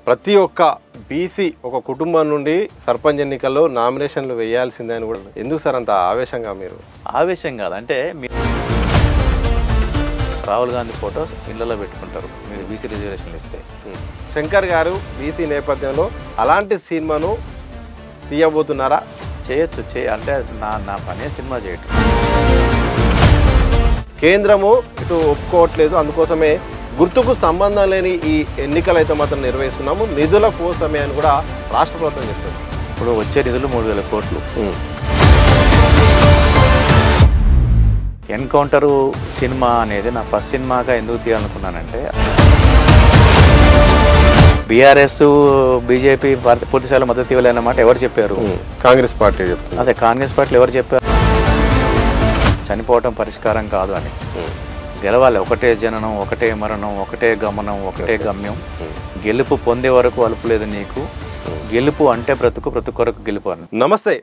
ప్రతి ఒక్క బీసీ ఒక కుటుంబం నుండి సర్పంచ్ ఎన్నికల్లో నామినేషన్లు వేయాల్సిందే అని కూడా ఎందుకు సార్ అంత ఆవేశంగా మీరు? ఆవేశం కాదు, అంటే రాహుల్ గాంధీ ఫోటోస్ ఇళ్లలో పెట్టుకుంటారు మీరు బీసీ రిజర్వేషన్లు ఇస్తే. శంకర్ గారు బీసీ నేపథ్యంలో అలాంటి సినిమాను తీయబోతున్నారా? చేయొచ్చు, అంటే నా పనే సినిమా చేయటం. కేంద్రము ఇటు ఒప్పుకోవట్లేదు, అందుకోసమే గుర్తుకు సంబంధం లేని ఈ ఎన్నికలు అయితే మాత్రం నిర్వహిస్తున్నాము, నిధుల కోసమే అని కూడా రాష్ట్ర ప్రభుత్వం చెప్తుంది. ఇప్పుడు వచ్చే నిధులు 3000 కోట్లు. ఎన్కౌంటరు సినిమా అనేది నా ఫస్ట్ సినిమాగా ఎందుకు తీయాలనుకున్నానంటే, బీఆర్ఎస్ బీజేపీ పూర్తిస్థాయిలో మద్దతు ఇవ్వలేనమాట ఎవరు చెప్పారు? కాంగ్రెస్ పార్టీ చెప్తుంది. అదే కాంగ్రెస్ పార్టీలు ఎవరు చెప్పారు చనిపోవటం పరిష్కారం కాదు అని? గెలవాలి, ఒకటే జననం, ఒకటే మరణం, ఒకటే గమనం, ఒకటే గమ్యం. గెలుపు పొందే వరకు అలుపులేదు నీకు, గెలుపు అంటే బ్రతుకు, బ్రతుకు కొరకు గెలుపు అని. నమస్తే.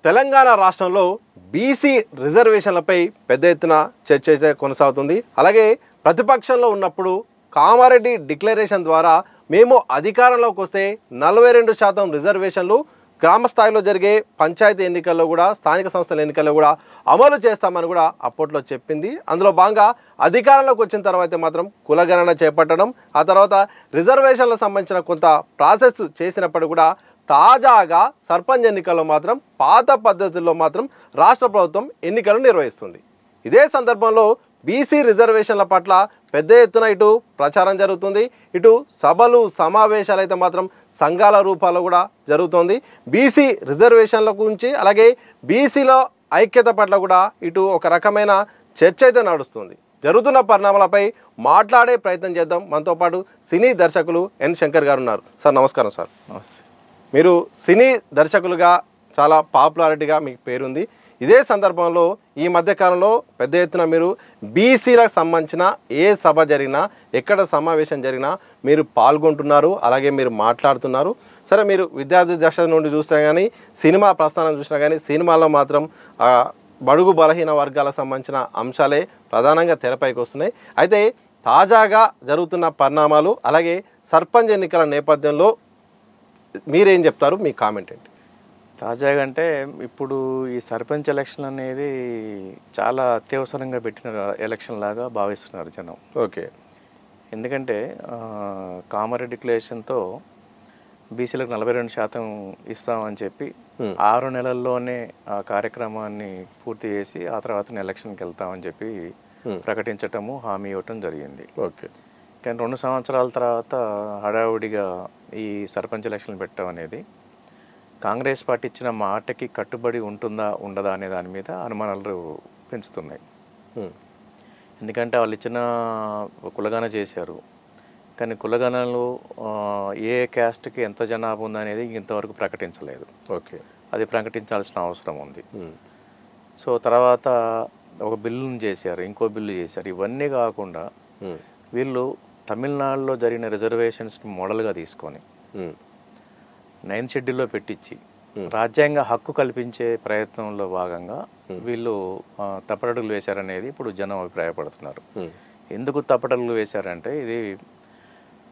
తెలంగాణ రాష్ట్రంలో బీసీ రిజర్వేషన్లపై పెద్ద ఎత్తున చర్చ అయితే కొనసాగుతుంది. అలాగే ప్రతిపక్షంలో ఉన్నప్పుడు కామారెడ్డి డిక్లరేషన్ ద్వారా మేము అధికారంలోకి వస్తే 42% రిజర్వేషన్లు గ్రామ స్థాయిలో జరిగే పంచాయతీ ఎన్నికల్లో కూడా, స్థానిక సంస్థల ఎన్నికల్లో కూడా అమలు చేస్తామని కూడా అప్పట్లో చెప్పింది. అందులో భాగంగా అధికారంలోకి వచ్చిన తర్వాత మాత్రం కులగణన చేపట్టడం, ఆ తర్వాత రిజర్వేషన్లకు సంబంధించిన కొంత ప్రాసెస్ చేసినప్పుడు కూడా తాజాగా సర్పంచ్ ఎన్నికల్లో మాత్రం పాత పద్ధతుల్లో మాత్రం రాష్ట్ర ప్రభుత్వం ఎన్నికలు నిర్వహిస్తుంది. ఇదే సందర్భంలో బీసీ రిజర్వేషన్ల పట్ల పెద్ద ఎత్తున ఇటు ప్రచారం జరుగుతుంది, ఇటు సభలు సమావేశాలు అయితే మాత్రం సంఘాల రూపాల్లో కూడా జరుగుతుంది. బీసీ రిజర్వేషన్ల గురించి అలాగే బీసీలో ఐక్యత పట్ల కూడా ఇటు ఒక రకమైన చర్చ అయితే నడుస్తుంది. జరుగుతున్న పరిణామాలపై మాట్లాడే ప్రయత్నం చేద్దాం. మనతో పాటు సినీ దర్శకులు ఎన్ శంకర్ గారు ఉన్నారు. సార్ నమస్కారం. సార్ నమస్తే. మీరు సినీ దర్శకులుగా చాలా పాపులారిటీగా మీకు పేరుంది. ఇదే సందర్భంలో ఈ మధ్యకాలంలో పెద్ద ఎత్తున మీరు బీసీలకు సంబంధించిన ఏ సభ జరిగినా, ఎక్కడ సమావేశం జరిగినా మీరు పాల్గొంటున్నారు, అలాగే మీరు మాట్లాడుతున్నారు. సరే, మీరు విద్యార్థి దశ నుండి చూస్తే కానీ, సినిమా ప్రస్థానం చూసినా కానీ, సినిమాలో మాత్రం బడుగు బలహీన వర్గాలకు సంబంధించిన అంశాలే ప్రధానంగా తెరపైకి వస్తున్నాయి. అయితే తాజాగా జరుగుతున్న పరిణామాలు అలాగే సర్పంచ్ ఎన్నికల నేపథ్యంలో మీరేం చెప్తారు? మీ కామెంట్ ఏంటి? తాజాగా అంటే ఇప్పుడు ఈ సర్పంచ్ ఎలక్షన్ అనేది చాలా అత్యవసరంగా పెట్టిన ఎలక్షన్ లాగా భావిస్తున్నారు జనం. ఓకే. ఎందుకంటే కామారెడ్డి డిక్లరేషన్తో బీసీలకు 42% ఇస్తామని చెప్పి 6 నెలల్లోనే ఆ కార్యక్రమాన్ని పూర్తి చేసి ఆ తర్వాత ఎలక్షన్కి వెళ్తామని చెప్పి ప్రకటించటము, హామీ ఇవ్వటం జరిగింది. ఓకే. కానీ 2 సంవత్సరాల తర్వాత హడావుడిగా ఈ సర్పంచ్ ఎలక్షన్ పెట్టడం అనేది కాంగ్రెస్ పార్టీ ఇచ్చిన మాటకి కట్టుబడి ఉంటుందా ఉండదా అనే దాని మీద అనుమానాలు పెంచుతున్నాయి. ఎందుకంటే వాళ్ళు ఇచ్చిన కులగణన చేశారు, కానీ కులగణనలు ఏ క్యాస్ట్కి ఎంత జనాభా ఉందనేది ఇంతవరకు ప్రకటించలేదు. ఓకే. అది ప్రకటించాల్సిన అవసరం ఉంది. సో తర్వాత ఒక బిల్లును చేశారు, ఇంకో బిల్లు చేశారు. ఇవన్నీ కాకుండా వీళ్ళు తమిళనాడులో జరిగిన రిజర్వేషన్స్ని మోడల్గా తీసుకొని 9th షెడ్యూల్లో పెట్టించి రాజ్యాంగ హక్కు కల్పించే ప్రయత్నంలో భాగంగా వీళ్ళు తప్పటడుగులు వేశారనేది ఇప్పుడు జనం అభిప్రాయపడుతున్నారు. ఎందుకు తప్పటడుగులు వేశారంటే, ఇది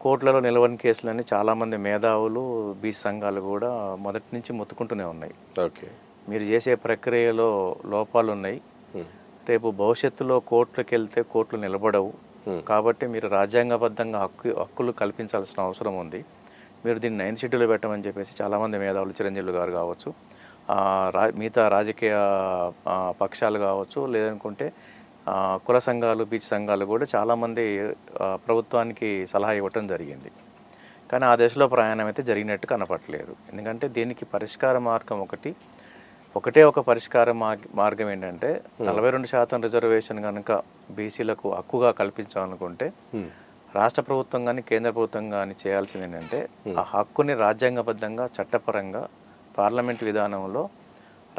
కోర్టులలో నిలవని కేసులని చాలామంది మేధావులు, బీసీ సంఘాలు కూడా మొదటి నుంచి మొత్తుకుంటూనే ఉన్నాయి. ఓకే. మీరు చేసే ప్రక్రియలో లోపాలు ఉన్నాయి, రేపు భవిష్యత్తులో కోర్టులకు వెళ్తే కోర్టులు నిలబడవు, కాబట్టి మీరు రాజ్యాంగబద్ధంగా హక్కులు కల్పించాల్సిన అవసరం ఉంది, మీరు దీన్ని 9th షెడ్యూల్లో పెట్టమని చెప్పేసి చాలామంది మేధావులు, చిరంజీవులు గారు కావచ్చు, మిగతా రాజకీయ పక్షాలు కావచ్చు, లేదనుకుంటే కుల సంఘాలు, బీచ్ సంఘాలు కూడా చాలామంది ప్రభుత్వానికి సలహా ఇవ్వటం జరిగింది. కానీ ఆ దశలో ప్రయాణం అయితే జరిగినట్టు కనపడలేదు. ఎందుకంటే దీనికి పరిష్కార మార్గం ఒకటే ఒక పరిష్కార మార్గం ఏంటంటే, 42% రిజర్వేషన్ కనుక బీసీలకు హక్కుగా కల్పించాలనుకుంటే రాష్ట్ర ప్రభుత్వం కానీ కేంద్ర ప్రభుత్వం కానీ చేయాల్సింది ఏంటంటే, ఆ హక్కుని రాజ్యాంగబద్ధంగా, చట్టపరంగా, పార్లమెంట్ విధానంలో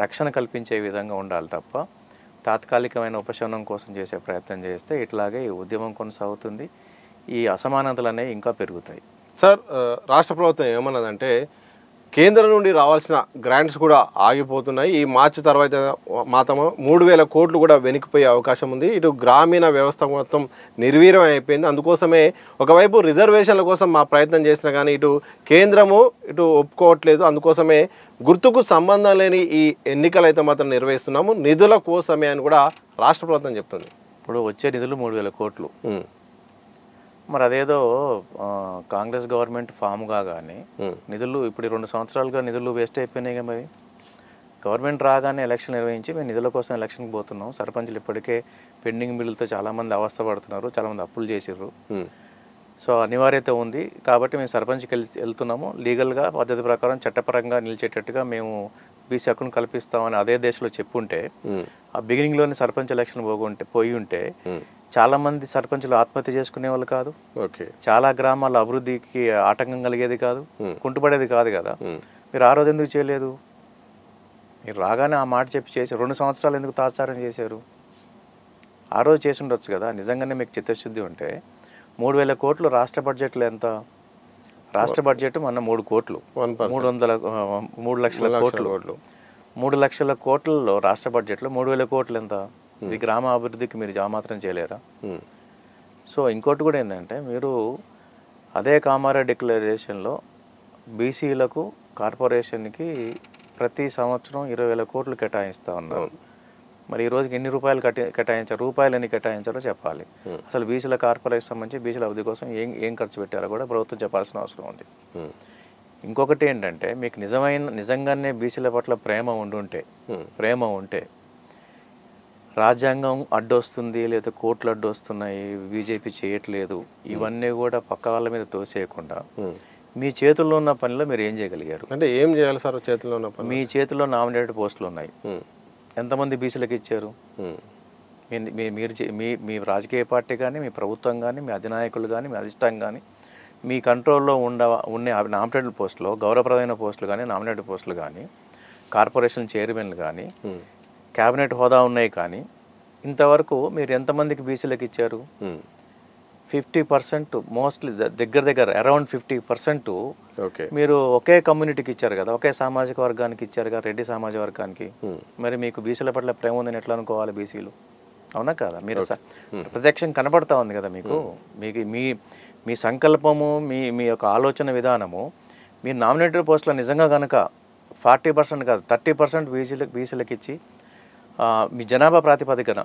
రక్షణ కల్పించే విధంగా ఉండాలి తప్ప తాత్కాలికమైన ఉపశమనం కోసం చేసే ప్రయత్నం చేస్తే ఇట్లాగే ఈ ఉద్యమం కొనసాగుతుంది, ఈ అసమానతలు అనేవి ఇంకా పెరుగుతాయి. సార్, రాష్ట్ర ప్రభుత్వం ఏమన్నదంటే కేంద్రం నుండి రావాల్సిన గ్రాంట్స్ కూడా ఆగిపోతున్నాయి. ఈ మార్చి తర్వాత మాత్రం 3,000 కోట్లు కూడా వెనక్కిపోయే అవకాశం ఉంది. ఇటు గ్రామీణ వ్యవస్థ మొత్తం నిర్వీర్యం అయిపోయింది. అందుకోసమే ఒకవైపు రిజర్వేషన్ల కోసం మా ప్రయత్నం చేసినా కానీ ఇటు కేంద్రము ఇటు ఒప్పుకోవట్లేదు. అందుకోసమే గుర్తుకు సంబంధం లేని ఈ ఎన్నికలు అయితే మాత్రం నిర్వహిస్తున్నాము, నిధుల కోసమే అని కూడా రాష్ట్ర ప్రభుత్వం చెప్తుంది. ఇప్పుడు వచ్చే నిధులు 3,000 కోట్లు. మరి అదేదో కాంగ్రెస్ గవర్నమెంట్ ఫామ్ కాగానే నిధులు ఇప్పుడు 2 సంవత్సరాలుగా నిధులు వేస్ట్ అయిపోయినాయి కదా. మరి గవర్నమెంట్ రాగానే ఎలక్షన్ నిర్వహించి మేము నిధుల కోసం ఎలక్షన్కి పోతున్నాం. సర్పంచ్లు ఇప్పటికే పెండింగ్ బిల్లులతో చాలామంది అవస్థ పడుతున్నారు, చాలామంది అప్పులు చేసిర్రు. సో అనివార్యత ఉంది కాబట్టి మేము సర్పంచ్కి వెళ్తున్నాము. లీగల్గా పద్ధతి ప్రకారం చట్టపరంగా నిలిచేటట్టుగా మేము బీసీ హక్కును కల్పిస్తామని అదే దేశంలో చెప్పుంటే ఆ బిగినింగ్లోనే సర్పంచ్ ఎలక్షన్ పోయి ఉంటే చాలా మంది సర్పంచులు ఆత్మహత్య చేసుకునే వాళ్ళు కాదు. చాలా గ్రామాల అభివృద్ధికి ఆటంకం కలిగేది కాదు, కుంటుపడేది కాదు కదా. మీరు ఆ రోజు ఎందుకు చేయలేదు? మీరు రాగానే ఆ మాట చెప్పి చేసి 2 సంవత్సరాలు ఎందుకు తాత్సారం చేశారు? ఆ రోజు చేసి ఉండొచ్చు కదా. నిజంగానే మీకు చిత్తశుద్ధి ఉంటే 3,000 కోట్లు రాష్ట్ర బడ్జెట్లో ఎంత? రాష్ట్ర బడ్జెట్ మొన్న 3 కోట్లు, 3 లక్షల కోట్లు. 3 లక్షల కోట్లలో రాష్ట్ర బడ్జెట్లో 3,000 కోట్లు ఎంత? ఇది గ్రామ అభివృద్ధికి మీరు మాత్రం చేయలేరా? సో ఇంకోటి కూడా ఏంటంటే మీరు అదే కామారెడ్డి డిక్లరేషన్లో బీసీలకు కార్పొరేషన్కి ప్రతి సంవత్సరం 20,000 కోట్లు కేటాయిస్తూ ఉన్నారు. మరి ఈ రోజుకి ఎన్ని రూపాయలు కేటాయించారు, రూపాయలు ఎన్ని కేటాయించారో చెప్పాలి. అసలు బీసీల కార్పొరేషన్ సంబంధించి బీసీల అభివృద్ధి కోసం ఏం ఖర్చు పెట్టారో కూడా ప్రభుత్వం చెప్పాల్సిన అవసరం ఉంది. ఇంకొకటి ఏంటంటే మీకు నిజంగానే బీసీల పట్ల ప్రేమ ఉంటే రాజ్యాంగం అడ్డొస్తుంది లేదా కోర్టులు అడ్డొస్తున్నాయి, బీజేపీ చేయట్లేదు, ఇవన్నీ కూడా పక్క వాళ్ళ మీద తోసేయకుండా మీ చేతుల్లో ఉన్న పనిలో మీరు ఏం చేయగలిగారు? అంటే ఏం చేయాలి సార్? చేతుల్లో ఉన్న పని, మీ చేతుల్లో నామినేటెడ్ పోస్టులు ఉన్నాయి. ఎంతమంది బీసీలకు ఇచ్చారు? మీ రాజకీయ పార్టీ కానీ, మీ ప్రభుత్వం కానీ, మీ అధినాయకులు కానీ, మీ అధిష్టానం కానీ, మీ కంట్రోల్లో ఉన్న నామినేటెడ్ పోస్టులో గౌరవప్రదమైన పోస్టులు కానీ, నామినేటెడ్ పోస్టులు కానీ, కార్పొరేషన్ చైర్మన్లు కానీ, క్యాబినెట్ హోదా ఉన్నాయి. కానీ ఇంతవరకు మీరు ఎంతమందికి బీసీలకు ఇచ్చారు? 50% మోస్ట్లీ దగ్గర అరౌండ్ 50% మీరు ఒకే కమ్యూనిటీకి ఇచ్చారు కదా, ఒకే సామాజిక వర్గానికి ఇచ్చారు కదా, రెడ్డి సామాజిక వర్గానికి. మరి మీకు బీసీల పట్ల ప్రేమ ఉందని ఎట్లా అనుకోవాలి బీసీలు? అవునా కదా? మీరు ప్రత్యక్షం కనబడతా ఉంది కదా మీకు. మీ సంకల్పము, మీ యొక్క ఆలోచన విధానము, మీ నామినేటెడ్ పోస్టులో నిజంగా కనుక 40% కాదు 30% బీసీలకు ఇచ్చి మీ జనాభా ప్రాతిపదికన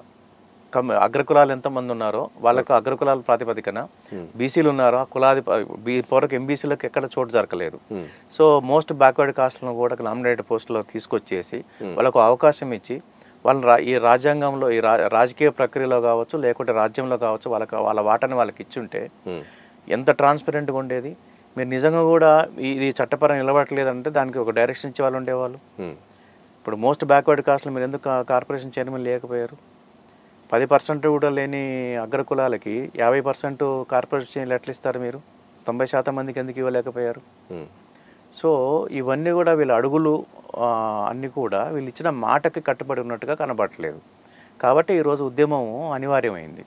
అగ్రకులాలు ఎంతమంది ఉన్నారో వాళ్ళకు అగ్రకులాల ప్రాతిపదికన బీసీలు ఉన్నారో ఆ కులాది పోరకు ఎంబీసీలకు ఎక్కడ చోటు జరగలేదు. సో మోస్ట్ బ్యాక్వర్డ్ కాస్ట్లను కూడా నామినేటెడ్ పోస్టులో తీసుకొచ్చేసి వాళ్ళకు అవకాశం ఇచ్చి వాళ్ళని ఈ రాజ్యాంగంలో ఈ రాజకీయ ప్రక్రియలో కావచ్చు లేకుంటే రాజ్యంలో కావచ్చు వాళ్ళ వాటాని వాళ్ళకి ఇచ్చుంటే ఎంత ట్రాన్స్పరెంట్గా ఉండేది. మీరు నిజంగా కూడా ఇది చట్టపరంగా నిలబడట్లేదంటే దానికి ఒక డైరెక్షన్ ఇచ్చే వాళ్ళు ఉండేవాళ్ళు. ఇప్పుడు మోస్ట్ బ్యాక్వర్డ్ కాస్ట్లు మీరు ఎందుకు కార్పొరేషన్ చైర్మన్ లేకపోయారు? 10% కూడా లేని అగ్రకులాలకి 50% కార్పొరేషన్ ఎట్లా ఇస్తారు మీరు? 90% మందికి ఎందుకు ఇవ్వలేకపోయారు? సో ఇవన్నీ కూడా వీళ్ళ అడుగులు అన్నీ కూడా వీళ్ళు ఇచ్చిన మాటకి కట్టుబడి ఉన్నట్టుగా కనబడట్లేదు. కాబట్టి ఈరోజు ఉద్యమం అనివార్యమైంది.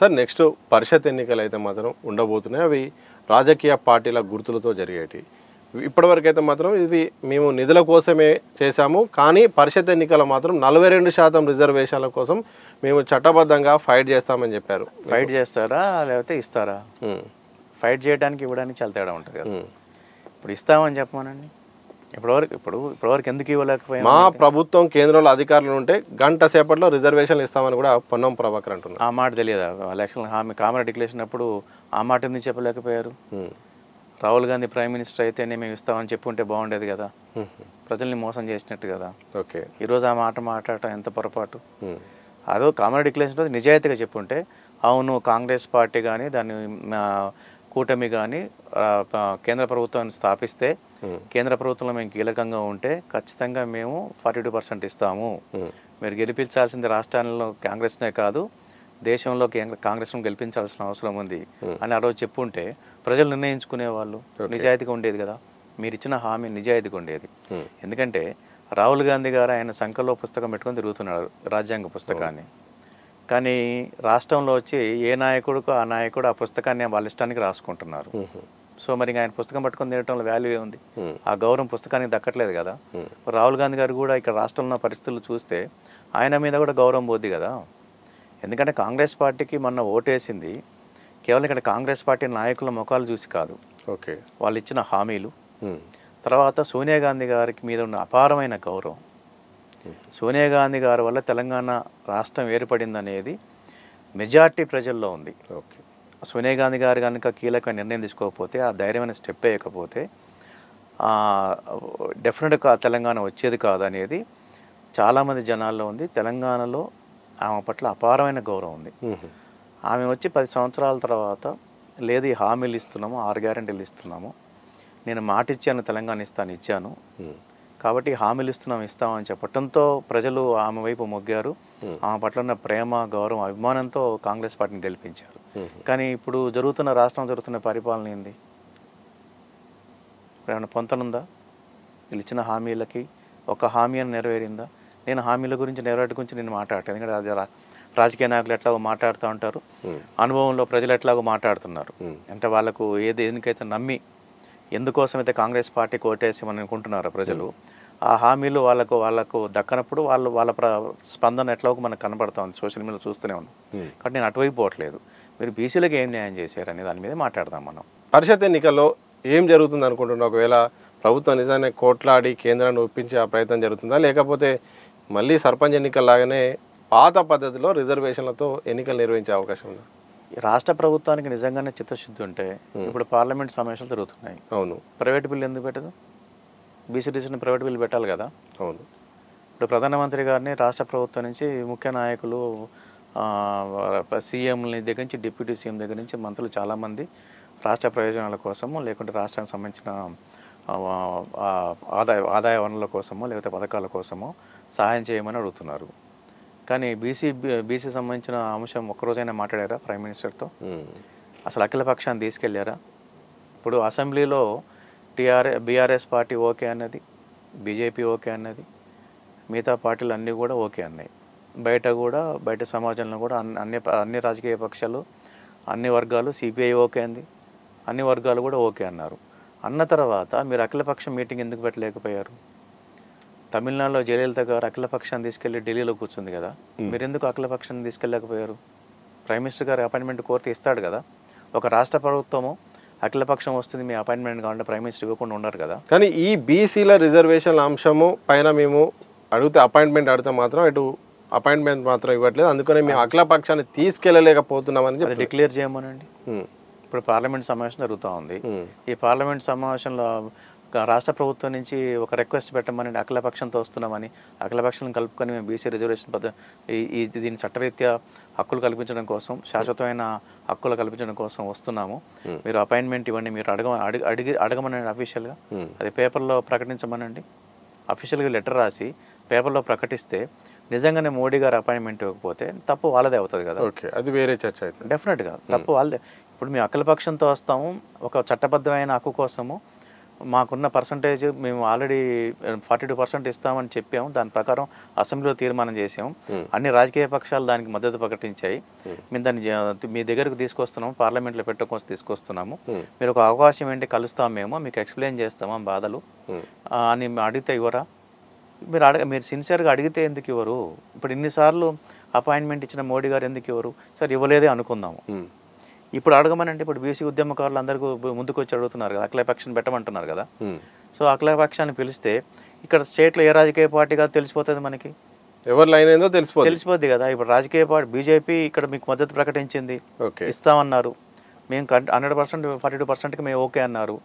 సార్ నెక్స్ట్ పరిషత్ ఎన్నికలు అయితే మాత్రం ఉండబోతున్నాయి. అవి రాజకీయ పార్టీల గుర్తులతో జరిగేటి. ఇప్పటివరకు అయితే మాత్రం ఇవి మేము నిధుల కోసమే చేశాము, కానీ పరిషత్ ఎన్నికల మాత్రం 42% రిజర్వేషన్ల కోసం మేము చట్టబద్ధంగా ఫైట్ చేస్తామని చెప్పారు. ఫైట్ చేస్తారా లేకపోతే ఇస్తారా? ఫైట్ చేయడానికి ఇవ్వడానికి చాలా తేడా ఉంటుంది కదా. ఇప్పుడు ఇస్తామని చెప్పమానండి. ఇప్పటివరకు ఎందుకు ఇవ్వలేకపోయాం? మా ప్రభుత్వం కేంద్రంలో అధికారులు ఉంటే గంట సేపట్లో రిజర్వేషన్లు ఇస్తామని కూడా పొన్నం ప్రభాకర్ అంటున్నారు. ఆ మాట తెలియదా? ఎలక్షన్ హామీ కామారెడ్డి డిక్లరేషన్ అప్పుడు ఆ మాట ఎందుకు చెప్పలేకపోయారు? రాహుల్ గాంధీ ప్రైమ్ మినిస్టర్ అయితేనే మేము ఇస్తామని చెప్పుంటే బాగుండేది కదా. ప్రజల్ని మోసం చేసినట్టు కదా. ఈరోజు ఆ మాట మాట్లాడటం ఎంత పొరపాటు. అదో కామారెడ్డి డిక్లరేషన్ నిజాయితీగా చెప్పుంటే అవును కాంగ్రెస్ పార్టీ కానీ దాన్ని కూటమి కానీ కేంద్ర ప్రభుత్వాన్ని స్థాపిస్తే కేంద్ర ప్రభుత్వంలో మేము కీలకంగా ఉంటే ఖచ్చితంగా మేము 42% ఇస్తాము. మీరు గెలిపించాల్సింది రాష్ట్రాల్లో కాంగ్రెస్నే కాదు దేశంలో కాంగ్రెస్ను గెలిపించాల్సిన అవసరం ఉంది అని ఆ రోజు చెప్పుంటే ప్రజలు నిర్ణయించుకునే వాళ్ళు. నిజాయితీగా ఉండేది కదా. మీరు ఇచ్చిన హామీ నిజాయితీగా ఉండేది. ఎందుకంటే రాహుల్ గాంధీ గారు ఆయన సంఖ్యలో పుస్తకం పెట్టుకొని తిరుగుతున్నాడు, రాజ్యాంగ పుస్తకాన్ని. కానీ రాష్ట్రంలో వచ్చి ఏ నాయకుడికో ఆ నాయకుడు ఆ పుస్తకాన్ని వాళ్ళ ఇష్టానికి రాసుకుంటున్నారు. సో మరి ఆయన పుస్తకం పట్టుకొని తినటంలో వాల్యూ ఏముంది? ఆ గౌరవం పుస్తకానికి దక్కట్లేదు కదా. రాహుల్ గాంధీ గారు కూడా ఇక్కడ రాష్ట్రంలో ఉన్న పరిస్థితులు చూస్తే ఆయన మీద కూడా గౌరవం పోద్ది కదా. ఎందుకంటే కాంగ్రెస్ పార్టీకి మొన్న ఓటేసింది కేవలం ఇక్కడ కాంగ్రెస్ పార్టీ నాయకుల ముఖాలు చూసి కాదు, ఓకే, వాళ్ళు ఇచ్చిన హామీలు, తర్వాత సోనియా గాంధీ గారికి మీద ఉన్న అపారమైన గౌరవం. సోనియా గాంధీ గారి వల్ల తెలంగాణ రాష్ట్రం ఏర్పడింది అనేది మెజార్టీ ప్రజల్లో ఉంది. ఓకే, సోనియా గాంధీ గారు కనుక కీలక నిర్ణయం తీసుకోకపోతే, ఆ ధైర్యమైన స్టెప్ వేయకపోతే డెఫినెట్గా తెలంగాణ వచ్చేది కాదు అనేది చాలామంది జనాల్లో ఉంది. తెలంగాణలో ఆమె పట్ల అపారమైన గౌరవం ఉంది. ఆమె వచ్చి 10 సంవత్సరాల తర్వాత లేదు ఈ హామీలు ఇస్తున్నాము, 6 గ్యారెంటీలు ఇస్తున్నాము, నేను మాట ఇచ్చాను తెలంగాణ ఇచ్చాను కాబట్టి హామీలు ఇస్తామని చెప్పడంతో ప్రజలు ఆమె వైపు మొగ్గారు. ఆమె పట్ల ఉన్న ప్రేమ, గౌరవం, అభిమానంతో కాంగ్రెస్ పార్టీని గెలిపించారు. కానీ ఇప్పుడు జరుగుతున్న పరిపాలన ఏంది? ఏమైనా పొంతనుందా? వీళ్ళు ఇచ్చిన హామీలకి ఒక హామీ అని నెరవేరిందా? నేను హామీల గురించి నెరవేరటి గురించి నేను మాట్లాడతాను. ఎందుకంటే రాజకీయ నాయకులు ఎట్లాగో మాట్లాడుతూ ఉంటారు, అనుభవంలో ప్రజలు ఎట్లాగో మాట్లాడుతున్నారు. అంటే వాళ్ళకు దేనికైతే నమ్మి ఎందుకోసమైతే కాంగ్రెస్ పార్టీకి ఓటేసామని అనుకుంటున్నారో ప్రజలు, ఆ హామీలు వాళ్ళకు దక్కనప్పుడు వాళ్ళ స్పందన ఎట్లాగో మనకు కనబడతా ఉంది, సోషల్ మీడియాలో చూస్తూనే ఉన్నాం. కాబట్టి నేను అటువైపు పోవట్లేదు. మీరు బీసీలకు ఏం న్యాయం చేశారని దాని మీద మాట్లాడదాం మనం. పరిషత్ ఎన్నికల్లో ఏం జరుగుతుంది అనుకుంటున్నా? ఒకవేళ ప్రభుత్వం నిజాన్ని కోట్లాడి కేంద్రాన్ని ఒప్పించే ఆ ప్రయత్నం జరుగుతుందా, లేకపోతే మళ్ళీ సర్పంచ్ ఎన్నికల్లాగానే పాత పద్ధతిలో రిజర్వేషన్లతో ఎన్నికలు నిర్వహించే అవకాశం ఉందా? రాష్ట్ర ప్రభుత్వానికి నిజంగానే చిత్తశుద్ధి ఉంటే ఇప్పుడు పార్లమెంట్ సమావేశాలు జరుగుతున్నాయి. అవును. ప్రైవేట్ బిల్లు ఎందుకు పెట్టదు? బీసీ రిజర్వేషన్ ప్రైవేట్ బిల్లు పెట్టాలి కదా. అవును. ఇప్పుడు ప్రధానమంత్రి గారిని రాష్ట్ర ప్రభుత్వం నుంచి ముఖ్య నాయకులు, సీఎంల దగ్గర నుంచి డిప్యూటీ సీఎం దగ్గర నుంచి మంత్రులు చాలామంది రాష్ట్ర ప్రయోజనాల కోసమో లేకుంటే రాష్ట్రానికి సంబంధించిన ఆదాయ వనరుల కోసమో లేకపోతే పథకాల కోసమో సహాయం చేయమని అడుగుతున్నారు. కానీ బీసీ సంబంధించిన అంశం ఒక్కరోజైనా మాట్లాడారా ప్రైమ్ మినిస్టర్తో? అసలు అఖిల పక్షాన్ని తీసుకెళ్లారా? ఇప్పుడు అసెంబ్లీలో బీఆర్ఎస్ పార్టీ ఓకే అన్నది, బీజేపీ ఓకే అన్నది, మిగతా పార్టీలు అన్నీ కూడా ఓకే అన్నాయి. బయట సమాజంలో కూడా అన్ని రాజకీయ పక్షాలు, అన్ని వర్గాలు, సిపిఐ ఓకే అంది, అన్ని వర్గాలు కూడా ఓకే అన్నారు. అన్న తర్వాత మీరు అఖిలపక్షం మీటింగ్ ఎందుకు పెట్టలేకపోయారు? తమిళనాడులో జయలలిత గారు అఖిలపక్షాన్ని తీసుకెళ్లి ఢిల్లీలో కూర్చుంది కదా, మీరు ఎందుకు అఖిలపక్షాన్ని తీసుకెళ్ళలేకపోయారు? ప్రైమ్ మినిస్టర్ గారు అపాయింట్మెంట్ కోరితే ఇస్తాడు కదా. ఒక రాష్ట్ర ప్రభుత్వము అఖిలపక్షం వస్తుంది, మీ అపాయింట్మెంట్ కావాలంటే ప్రైమ్ మినిస్టర్ ఇవ్వకుండా ఉన్నారు కదా. కానీ ఈ బీసీల రిజర్వేషన్ల అంశము పైన మేము అపాయింట్మెంట్ అడిగితే మాత్రం ఇటు అపాయింట్మెంట్ మాత్రం ఇవ్వట్లేదు, అందుకని మేము అఖిలపక్షాన్ని తీసుకెళ్ళలేకపోతున్నామని అది డిక్లేర్ చేయమనండి. ఇప్పుడు పార్లమెంట్ సమావేశం జరుగుతూ ఉంది. ఈ పార్లమెంట్ సమావేశంలో రాష్ట్ర ప్రభుత్వం నుంచి ఒక రిక్వెస్ట్ పెట్టమని అఖిలపక్షంతో వస్తున్నామని, అఖిలపక్షాలను కలుపుకొని మేము బీసీ రిజర్వేషన్ దీని చట్టరీత్యా హక్కులు కల్పించడం కోసం, శాశ్వతమైన హక్కులు కల్పించడం కోసం వస్తున్నాము, మీరు అపాయింట్మెంట్ ఇవ్వండి, మీరు అడగమనండి అఫీషియల్గా, అది పేపర్లో ప్రకటించమనండి. అఫీషియల్గా లెటర్ రాసి పేపర్లో ప్రకటిస్తే నిజంగానే మోడీ గారు అపాయింట్మెంట్ ఇవ్వకపోతే తప్పు వాళ్ళదే అవుతుంది కదా. ఓకే, అది వేరే చర్చ అయితే. డెఫినెట్గా తప్పు వాళ్ళదే. ఇప్పుడు మేము అఖిలపక్షంతో వస్తాము, ఒక చట్టబద్ధమైన హక్కు కోసము మాకున్న పర్సంటేజ్ మేము ఆల్రెడీ 42% ఇస్తామని చెప్పాము, దాని ప్రకారం అసెంబ్లీలో తీర్మానం చేసాము, అన్ని రాజకీయ పక్షాలు దానికి మద్దతు ప్రకటించాయి, మేము దాన్ని మీ దగ్గరకు తీసుకొస్తున్నాము, పార్లమెంట్లో పెట్టడం కోసం తీసుకొస్తున్నాము, మీరు ఒక అవకాశం ఏంటి కలుస్తాము, మేము మీకు ఎక్స్ప్లెయిన్ చేస్తాము బాధలు అని అడిగితే ఇవ్వరా? మీరు సిన్సియర్గా అడిగితే ఎందుకు ఇవ్వరు? ఇప్పుడు ఇన్నిసార్లు అపాయింట్మెంట్ ఇచ్చిన మోడీ గారు ఎందుకు ఇవ్వరు? సరే ఇవ్వలేదే అనుకుందాము, ఇప్పుడు అడగమనంటే ఇప్పుడు బీసీ ఉద్యమకారులు అందరికీ ముందుకు వచ్చి అడుగుతున్నారు కదా, అఖిలపక్షాన్ని పెట్టమంటున్నారు కదా. సో అఖిలపక్షాన్ని పిలిస్తే ఇక్కడ స్టేట్లో ఏ రాజకీయ పార్టీ కాదు తెలిసిపోతుంది, మనకి ఎవరి లైన్ ఏందో తెలిసిపోద్ది కదా. ఇప్పుడు రాజకీయ పార్టీ బీజేపీ ఇక్కడ మీకు మద్దతు ప్రకటించింది, ఇస్తామన్నారు, మేము 100% 42%కి మేము ఓకే అన్నారు,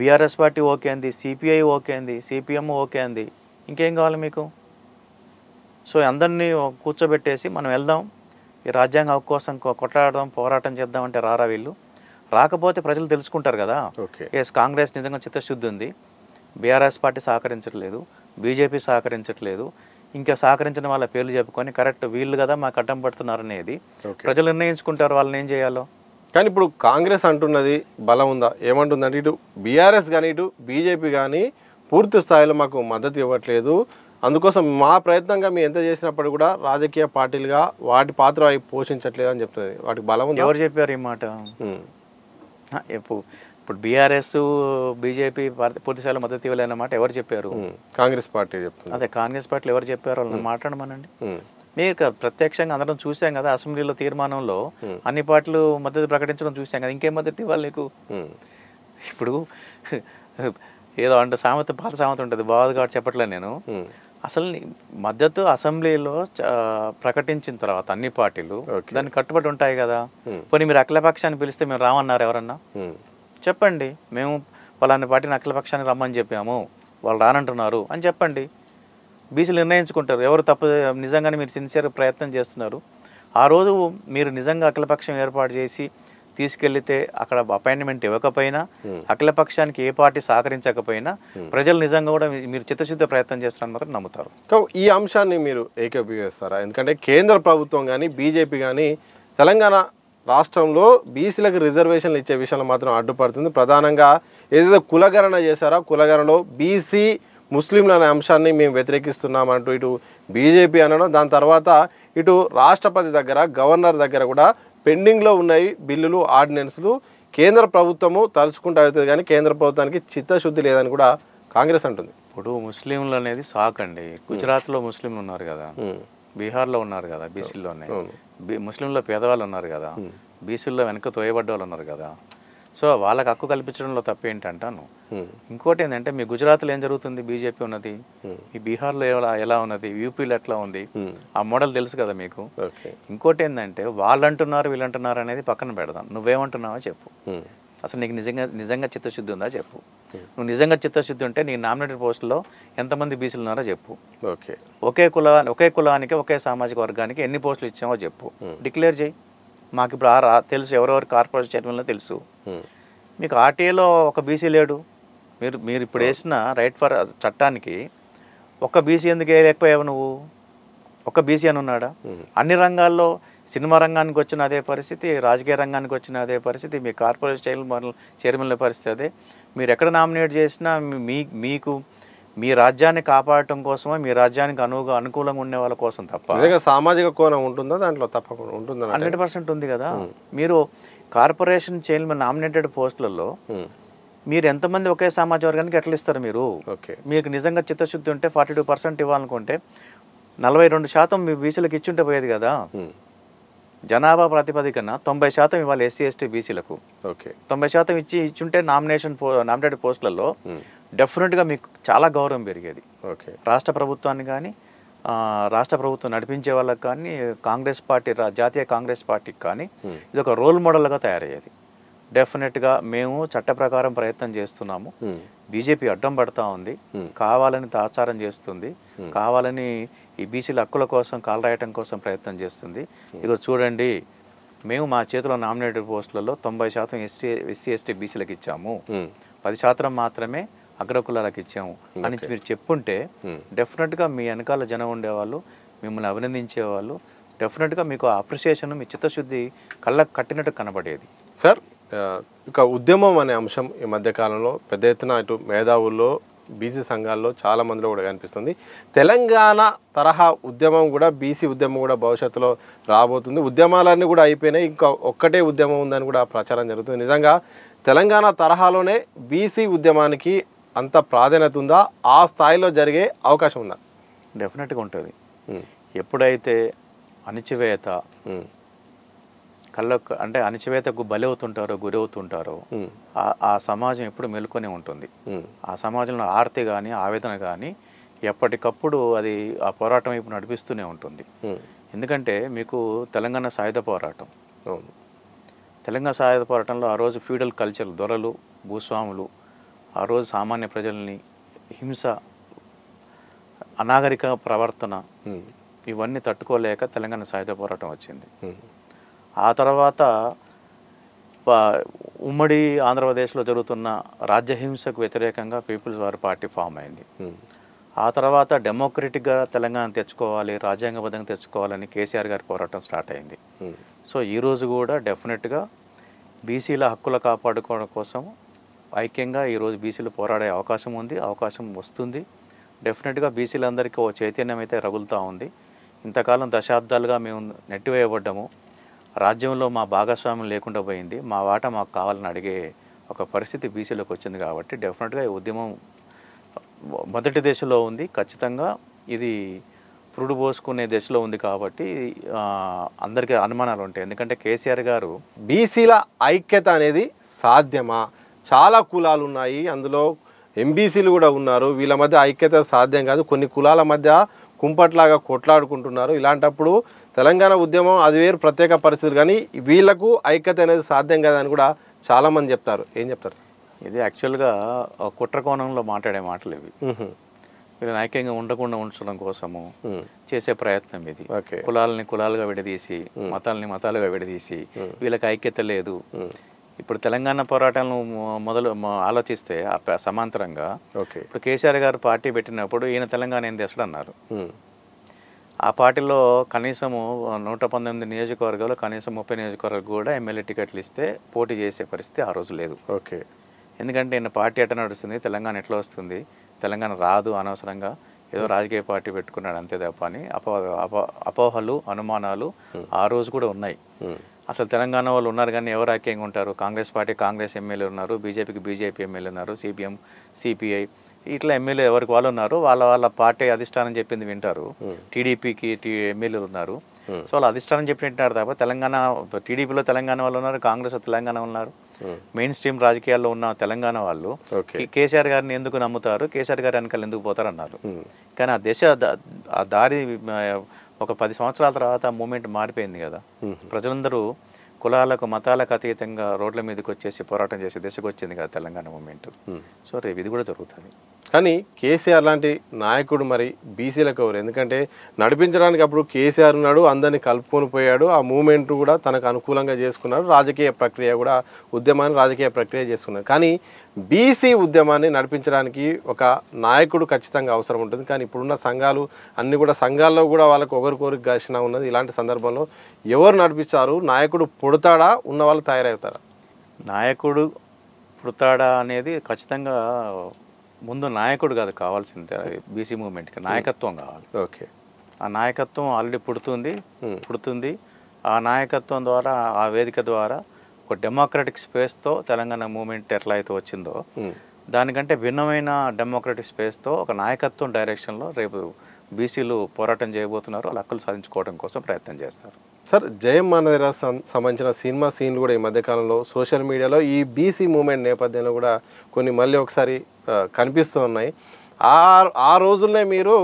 బీఆర్ఎస్ పార్టీ ఓకే అంది, సిపిఐ ఓకే అంది, సిపిఎం ఓకే అంది, ఇంకేం కావాలి మీకు? సో అందరినీ కూర్చోబెట్టేసి మనం వెళ్దాం, ఈ రాజ్యాంగ హక్కు కోసం కొట్లాడదాం, పోరాటం చేద్దాం అంటే రారా వీళ్ళు? రాకపోతే ప్రజలు తెలుసుకుంటారు కదా. ఎస్, కాంగ్రెస్ నిజంగా చిత్తశుద్ధి ఉంది, బీఆర్ఎస్ పార్టీ సహకరించట్లేదు, బీజేపీ సహకరించట్లేదు, ఇంకా సహకరించిన వాళ్ళ పేర్లు చెప్పుకొని కరెక్ట్ వీళ్ళు కదా మాకు అడ్డం పడుతున్నారు అనేది ప్రజలు నిర్ణయించుకుంటారు వాళ్ళని ఏం చేయాలో. కానీ ఇప్పుడు కాంగ్రెస్ అంటున్నది బలం ఉందా? ఏమంటుందంటే ఇటు బీఆర్ఎస్ కానీ ఇటు బీజేపీ కానీ పూర్తి స్థాయిలో మాకు మద్దతు ఇవ్వట్లేదు, అందుకోసం మా ప్రయత్నంగా మేము ఎంత చేసినప్పుడు కూడా రాజకీయ పార్టీలుగా వాటి పాత్ర పోషించట్లేదు అని చెప్తుంది. వాటికి బలం ఉంది. ఎవరు చెప్పారు ఈ మాట? ఇప్పుడు బీఆర్ఎస్ బీజేపీ పూర్తిస్థాయిలో మద్దతు ఇవ్వలేనమాట ఎవరు చెప్పారు? కాంగ్రెస్ పార్టీ చెప్తుంది. అదే కాంగ్రెస్ పార్టీలు ఎవరు చెప్పారు? వాళ్ళని మాట్లాడమనండి. మీరు ప్రత్యక్షంగా అందరం చూసాం కదా, అసెంబ్లీలో తీర్మానంలో అన్ని పార్టీలు మద్దతు ప్రకటించడం చూసాం కదా, ఇంకేం మద్దతు ఇవ్వాలి నీకు? ఇప్పుడు ఏదో అంటే సామెత, పాత సామెత ఉంటుంది, బాగా కాబట్టి చెప్పట్లేదు నేను. అసలు మద్దతు అసెంబ్లీలో ప్రకటించిన తర్వాత అన్ని పార్టీలు దాన్ని కట్టుబడి ఉంటాయి కదా. పోనీ మీరు అఖిలపక్షాన్ని పిలిస్తే మేము రామన్నారు ఎవరన్నా? చెప్పండి, మేము వాళ్ళని పార్టీని అఖిలపక్షాన్ని రమ్మని చెప్పాము, వాళ్ళు రానంటున్నారు అని చెప్పండి. బీసీలు నిర్ణయించుకుంటారు ఎవరు తప్పు. నిజంగానే మీరు సిన్సియర్ ప్రయత్నం చేస్తున్నారు, ఆ రోజు మీరు నిజంగా అఖిలపక్షం ఏర్పాటు చేసి తీసుకెళ్లితే అక్కడ అపాయింట్మెంట్ ఇవ్వకపోయినా, అఖిలపక్షానికి ఏ పార్టీ సహకరించకపోయినా ప్రజలు నిజంగా కూడా మీరు చిత్తశుద్ధ ప్రయత్నం చేస్తున్నారని మాత్రం నమ్ముతారు. ఈ అంశాన్ని మీరు ఏకీభవిస్తారా? ఎందుకంటే కేంద్ర ప్రభుత్వం కానీ బీజేపీ కానీ తెలంగాణ రాష్ట్రంలో బీసీలకు రిజర్వేషన్లు ఇచ్చే విషయంలో మాత్రం అడ్డుపడుతుంది. ప్రధానంగా ఏదైతే కులగణన చేశారో కులగణనలో బీసీ ముస్లింలు అనే అంశాన్ని మేము వ్యతిరేకిస్తున్నామంటూ ఇటు బీజేపీ అనడం, దాని తర్వాత ఇటు రాష్ట్రపతి దగ్గర, గవర్నర్ దగ్గర కూడా పెండింగ్లో ఉన్నాయి బిల్లులు, ఆర్డినెన్స్లు. కేంద్ర ప్రభుత్వము తలుచుకుంటూ అవుతుంది కానీ కేంద్ర ప్రభుత్వానికి చిత్తశుద్ధి లేదని కూడా కాంగ్రెస్ అంటుంది. ఇప్పుడు ముస్లింలు అనేది సాకండి. గుజరాత్లో ముస్లింలు ఉన్నారు కదా, బీహార్లో ఉన్నారు కదా, బీసీల్లోనే ముస్లింలో పేదవాళ్ళు ఉన్నారు కదా, బీసీల్లో వెనక తోయబడ్డ వాళ్ళు ఉన్నారు కదా. సో వాళ్ళకి హక్కు కల్పించడంలో తప్పేంటంటాను. ఇంకోటి ఏంటంటే, మీ గుజరాత్లో ఏం జరుగుతుంది, బీజేపీ ఉన్నది, ఈ బీహార్లో ఎలా ఉన్నది, యూపీలో ఎట్లా ఉంది, ఆ మోడల్ తెలుసు కదా మీకు. ఇంకోటి ఏంటంటే, వాళ్ళు అంటున్నారు వీళ్ళు అంటున్నారు అనేది పక్కన పెడదాం, నువ్వేమంటున్నావో చెప్పు. అసలు నీకు నిజంగా చిత్తశుద్ధి ఉందా చెప్పు. నువ్వు నిజంగా చిత్తశుద్ధి ఉంటే నీ నామినేటెడ్ పోస్టులో ఎంతమంది బీసీలు ఉన్నారో చెప్పు. ఒకే కులానికి ఒకే సామాజిక వర్గానికి ఎన్ని పోస్టులు ఇచ్చామో చెప్పు, డిక్లేర్ చేయి. మాకు ఇప్పుడు తెలుసు, ఎవరెవరు కార్పొరేషన్ చైర్మన్లో తెలుసు. మీకు ఆర్టీఏలో ఒక బీసీ లేడు. మీరు ఇప్పుడు వేసిన రైట్ ఫర్ చట్టానికి ఒక బీసీ ఎందుకు వేయలేకపోయావు నువ్వు? ఒక బీసీ అని ఉన్నాడా? అన్ని రంగాల్లో, సినిమా రంగానికి వచ్చిన అదే పరిస్థితి, రాజకీయ రంగానికి వచ్చిన అదే పరిస్థితి, మీ కార్పొరేషన్ చైర్మన్ల పరిస్థితి అదే. మీరు ఎక్కడ నామినేట్ చేసినా మీకు మీ రాజ్యాన్ని కాపాడటం కోసమో, మీ రాజ్యానికి అనుకూలంగా ఉండే వాళ్ళ కోసం తప్ప సామాజిక కోణం ఉంటుందా దాంట్లో? తప్పకుండా ఉంటుంది, 100% ఉంది కదా. మీరు కార్పొరేషన్ చైర్మన్ నామినేటెడ్ పోస్టులలో మీరు ఎంతమంది ఒకే సామాజిక వర్గానికి ఎట్లా ఇస్తారు? మీకు నిజంగా చిత్తశుద్ధి ఉంటే 42% ఇవ్వాలనుకుంటే 42% మీ బీసీలకు ఇచ్చుంటే పోయేది కదా. జనాభా ప్రాతిపదికన 90% ఇవ్వాలి ఎస్సీ ఎస్టీ బీసీలకు. 90% ఇచ్చుంటే నామినేటెడ్ పోస్టులలో డెఫినెట్గా మీకు చాలా గౌరవం పెరిగేది. రాష్ట్ర ప్రభుత్వాన్ని కానీ, రాష్ట్ర ప్రభుత్వం నడిపించే వాళ్ళకి కానీ, కాంగ్రెస్ పార్టీ, జాతీయ కాంగ్రెస్ పార్టీకి కానీ ఇది ఒక రోల్ మోడల్గా తయారయ్యేది. డెఫినెట్గా మేము చట్ట ప్రకారం ప్రయత్నం చేస్తున్నాము, బీజేపీ అడ్డం పడతా ఉంది, కావాలని తాచారం చేస్తుంది, కావాలని ఈ బీసీల హక్కుల కోసం కాలరాయటం కోసం ప్రయత్నం చేస్తుంది. ఇదిగో చూడండి, మేము మా చేతిలో నామినేటెడ్ పోస్టులలో 90% ఎస్సీ ఎస్టీ బీసీలకు ఇచ్చాము, 10% మాత్రమే అగ్రకులాలకు ఇచ్చాము అని మీరు చెప్పుంటే డెఫినెట్గా మీ వెనకాల జనం ఉండేవాళ్ళు, మిమ్మల్ని అభినందించేవాళ్ళు. డెఫినెట్గా మీకు అప్రిషియేషన్, మీ చిత్తశుద్ధి కళ్ళకు కట్టినట్టు కనబడేది. సార్, ఇక ఉద్యమం అనే అంశం ఈ మధ్యకాలంలో పెద్ద ఎత్తున ఇటు మేధావుల్లో, బీసీ సంఘాల్లో చాలా మందిలో కూడా కనిపిస్తుంది. తెలంగాణ తరహా ఉద్యమం కూడా, బీసీ ఉద్యమం కూడా భవిష్యత్తులో రాబోతుంది. ఉద్యమాలన్నీ కూడా అయిపోయినాయి, ఇంకా ఒక్కటే ఉద్యమం ఉందని కూడా ప్రచారం జరుగుతుంది. నిజంగా తెలంగాణ తరహాలోనే బీసీ ఉద్యమానికి అంత ప్రాధాన్యత ఉందా? ఆ స్థాయిలో జరిగే అవకాశం ఉందా? డెఫినెట్గా ఉంటుంది. ఎప్పుడైతే అణిచివేత అంటే అణిచివేతకు బలవుతుంటారో, గురవుతుంటారో ఆ సమాజం ఎప్పుడు మెలుకొని ఉంటుంది. ఆ సమాజంలో ఆర్తి కానీ, ఆవేదన కానీ ఎప్పటికప్పుడు అది ఆ పోరాటం వైపు నడిపిస్తూనే ఉంటుంది. ఎందుకంటే మీకు తెలంగాణ సాయుధ పోరాటం, తెలంగాణ సాయుధ పోరాటంలో ఆ రోజు ఫ్యూడల్ కల్చర్, దొరలు, భూస్వాములు ఆ రోజు సామాన్య ప్రజల్ని హింస, అనాగరిక ప్రవర్తన ఇవన్నీ తట్టుకోలేక తెలంగాణ సాయుధ పోరాటం వచ్చింది. ఆ తర్వాత ఉమ్మడి ఆంధ్రప్రదేశ్లో జరుగుతున్న రాజ్యహింసకు వ్యతిరేకంగా పీపుల్స్ వార్ పార్టీ ఫామ్ అయింది. ఆ తర్వాత డెమోక్రటిక్గా తెలంగాణ తెచ్చుకోవాలి, రాజ్యాంగబద్ధంగా తెచ్చుకోవాలని కేసీఆర్ గారి పోరాటం స్టార్ట్ అయింది. సో ఈరోజు కూడా డెఫినెట్గా బీసీల హక్కుల కాపాడుకోవడం కోసం ఐక్యంగా ఈరోజు బీసీలు పోరాడే అవకాశం ఉంది, అవకాశం వస్తుంది. డెఫినెట్గా బీసీలందరికీ ఓ చైతన్యం అయితే రగులుతూ ఉంది. ఇంతకాలం దశాబ్దాలుగా మేము నెట్టివేయబడ్డాము, రాజ్యంలో మా భాగస్వామ్యం లేకుండా పోయింది, మా వాటా మాకు కావాలని అడిగే ఒక పరిస్థితి బీసీలోకి వచ్చింది కాబట్టి డెఫినెట్గా ఈ ఉద్యమం మొదటి దశలో ఉంది. ఖచ్చితంగా ఇది పురుడు పోసుకునే దశలో ఉంది కాబట్టి అందరికీ అనుమానాలు ఉంటాయి. ఎందుకంటే కేసీఆర్ గారు బీసీల ఐక్యత అనేది సాధ్యమా? చాలా కులాలు ఉన్నాయి, అందులో ఎంబీసీలు కూడా ఉన్నారు. వీళ్ళ మధ్య ఐక్యత సాధ్యం కాదు. కొన్ని కులాల మధ్య కుంపట్లాగా కొట్లాడుకుంటున్నారు. ఇలాంటప్పుడు తెలంగాణ ఉద్యమం అది వేరు ప్రత్యేక పరిస్థితులు, కానీ వీళ్లకు ఐక్యత అనేది సాధ్యం కాదని కూడా చాలామంది చెప్తారు. ఏం చెప్తారు? ఇది యాక్చువల్గా కుట్ర కోణంలో మాట్లాడే మాటలు ఇవి. వీళ్ళని ఐక్యంగా ఉండకుండా ఉంచడం కోసము చేసే ప్రయత్నం ఇది. కులాలని కులాలుగా విడదీసి, మతాలని మతాలుగా విడదీసి వీళ్ళకి ఐక్యత లేదు. ఇప్పుడు తెలంగాణ పోరాటాలను ఆలోచిస్తే సమాంతరంగా ఇప్పుడు కేసీఆర్ గారు పార్టీ పెట్టినప్పుడు ఈయన తెలంగాణ ఏం తెస్తాడు అన్నారు. ఆ పార్టీలో కనీసము 119 నియోజకవర్గాలు, కనీసం 30 నియోజకవర్గాలు కూడా ఎమ్మెల్యే టికెట్లు ఇస్తే పోటీ చేసే పరిస్థితి ఆ రోజు లేదు. ఎందుకంటే ఈయన పార్టీ ఎట్లా నడుస్తుంది, తెలంగాణ ఎట్లా వస్తుంది, తెలంగాణ రాదు, అనవసరంగా ఏదో రాజకీయ పార్టీ పెట్టుకున్నాడు అంతే తప్ప అని అపోహలు అనుమానాలు ఆ రోజు కూడా ఉన్నాయి. అసలు తెలంగాణ వాళ్ళు ఉన్నారు కానీ ఎవరు ఐక్యంగా ఉంటారు? కాంగ్రెస్ పార్టీ కాంగ్రెస్ ఎమ్మెల్యే ఉన్నారు, బీజేపీకి బీజేపీ ఎమ్మెల్యే ఉన్నారు, సిపిఎం సిపిఐ ఇట్లా ఎమ్మెల్యే ఎవరికి వాళ్ళు ఉన్నారు. వాళ్ళ పార్టీ అధిష్టానం చెప్పింది వింటారు. టీడీపీకి ఎమ్మెల్యేలు ఉన్నారు. సో వాళ్ళు అధిష్టానం చెప్పినట్టు తప్ప తెలంగాణ టీడీపీలో తెలంగాణ వాళ్ళు ఉన్నారు, కాంగ్రెస్ తెలంగాణ ఉన్నారు. మెయిన్ స్ట్రీమ్ రాజకీయాల్లో ఉన్న తెలంగాణ వాళ్ళు కేసీఆర్ గారిని ఎందుకు నమ్ముతారు, కేసీఆర్ గారి వెనకాల ఎందుకు పోతారు అన్నారు. కానీ ఆ దారి ఒక 10 సంవత్సరాల తర్వాత మూమెంట్ మారిపోయింది కదా. ప్రజలందరూ కులాలకు మతాలకు అతీతంగా రోడ్ల మీదకి వచ్చేసి పోరాటం చేసే దిశకు వచ్చింది కదా తెలంగాణ మూమెంట్. సో రేపు ఇది కూడా జరుగుతుంది. కానీ కేసీఆర్ లాంటి నాయకుడు మరి బీసీలకు ఎవరు? ఎందుకంటే నడిపించడానికి అప్పుడు కేసీఆర్ ఉన్నాడు, అందరినీ కలుపుకొని పోయాడు, ఆ మూమెంట్ కూడా తనకు అనుకూలంగా చేసుకున్నాడు, రాజకీయ ప్రక్రియ కూడా ఉద్యమాన్ని రాజకీయ ప్రక్రియ చేసుకున్నాడు. కానీ బీసీ ఉద్యమాన్ని నడిపించడానికి ఒక నాయకుడు ఖచ్చితంగా అవసరం ఉంటుంది. కానీ ఇప్పుడున్న సంఘాలు అన్నీ కూడా సంఘాల్లో కూడా వాళ్ళకు ఒకరికొరికి ఘర్షణ ఉన్నది. ఇలాంటి సందర్భంలో ఎవరు నడిపించారు? నాయకుడు పుడతాడా, ఉన్న వాళ్ళు తయారవుతారా? నాయకుడు పుడతాడా అనేది ఖచ్చితంగా ముందు నాయకుడు కాదు కావాల్సింది. బీసీ మూవ్మెంట్కి నాయకత్వం కావాలి. ఆ నాయకత్వం ఆల్రెడీ పుడుతుంది. ఆ నాయకత్వం ద్వారా, ఆ వేదిక ద్వారా ఒక డెమోక్రటిక్ స్పేస్తో తెలంగాణ మూవ్మెంట్ ఎట్లా అయితే వచ్చిందో దానికంటే భిన్నమైన డెమోక్రటిక్ స్పేస్తో ఒక నాయకత్వం డైరెక్షన్లో రేపు బీసీలు పోరాటం చేయబోతున్నారు. వాళ్ళ హక్కులు సాధించుకోవడం కోసం ప్రయత్నం చేస్తారు. సార్, జయం మనదిరా సంబంధించిన సినిమా సీన్లు కూడా ఈ మధ్యకాలంలో సోషల్ మీడియాలో ఈ బీసీ మూవ్మెంట్ నేపథ్యంలో కూడా కొన్ని మళ్ళీ ఒకసారి కనిపిస్తూ ఉన్నాయి. ఆ రోజుల్లో మీరు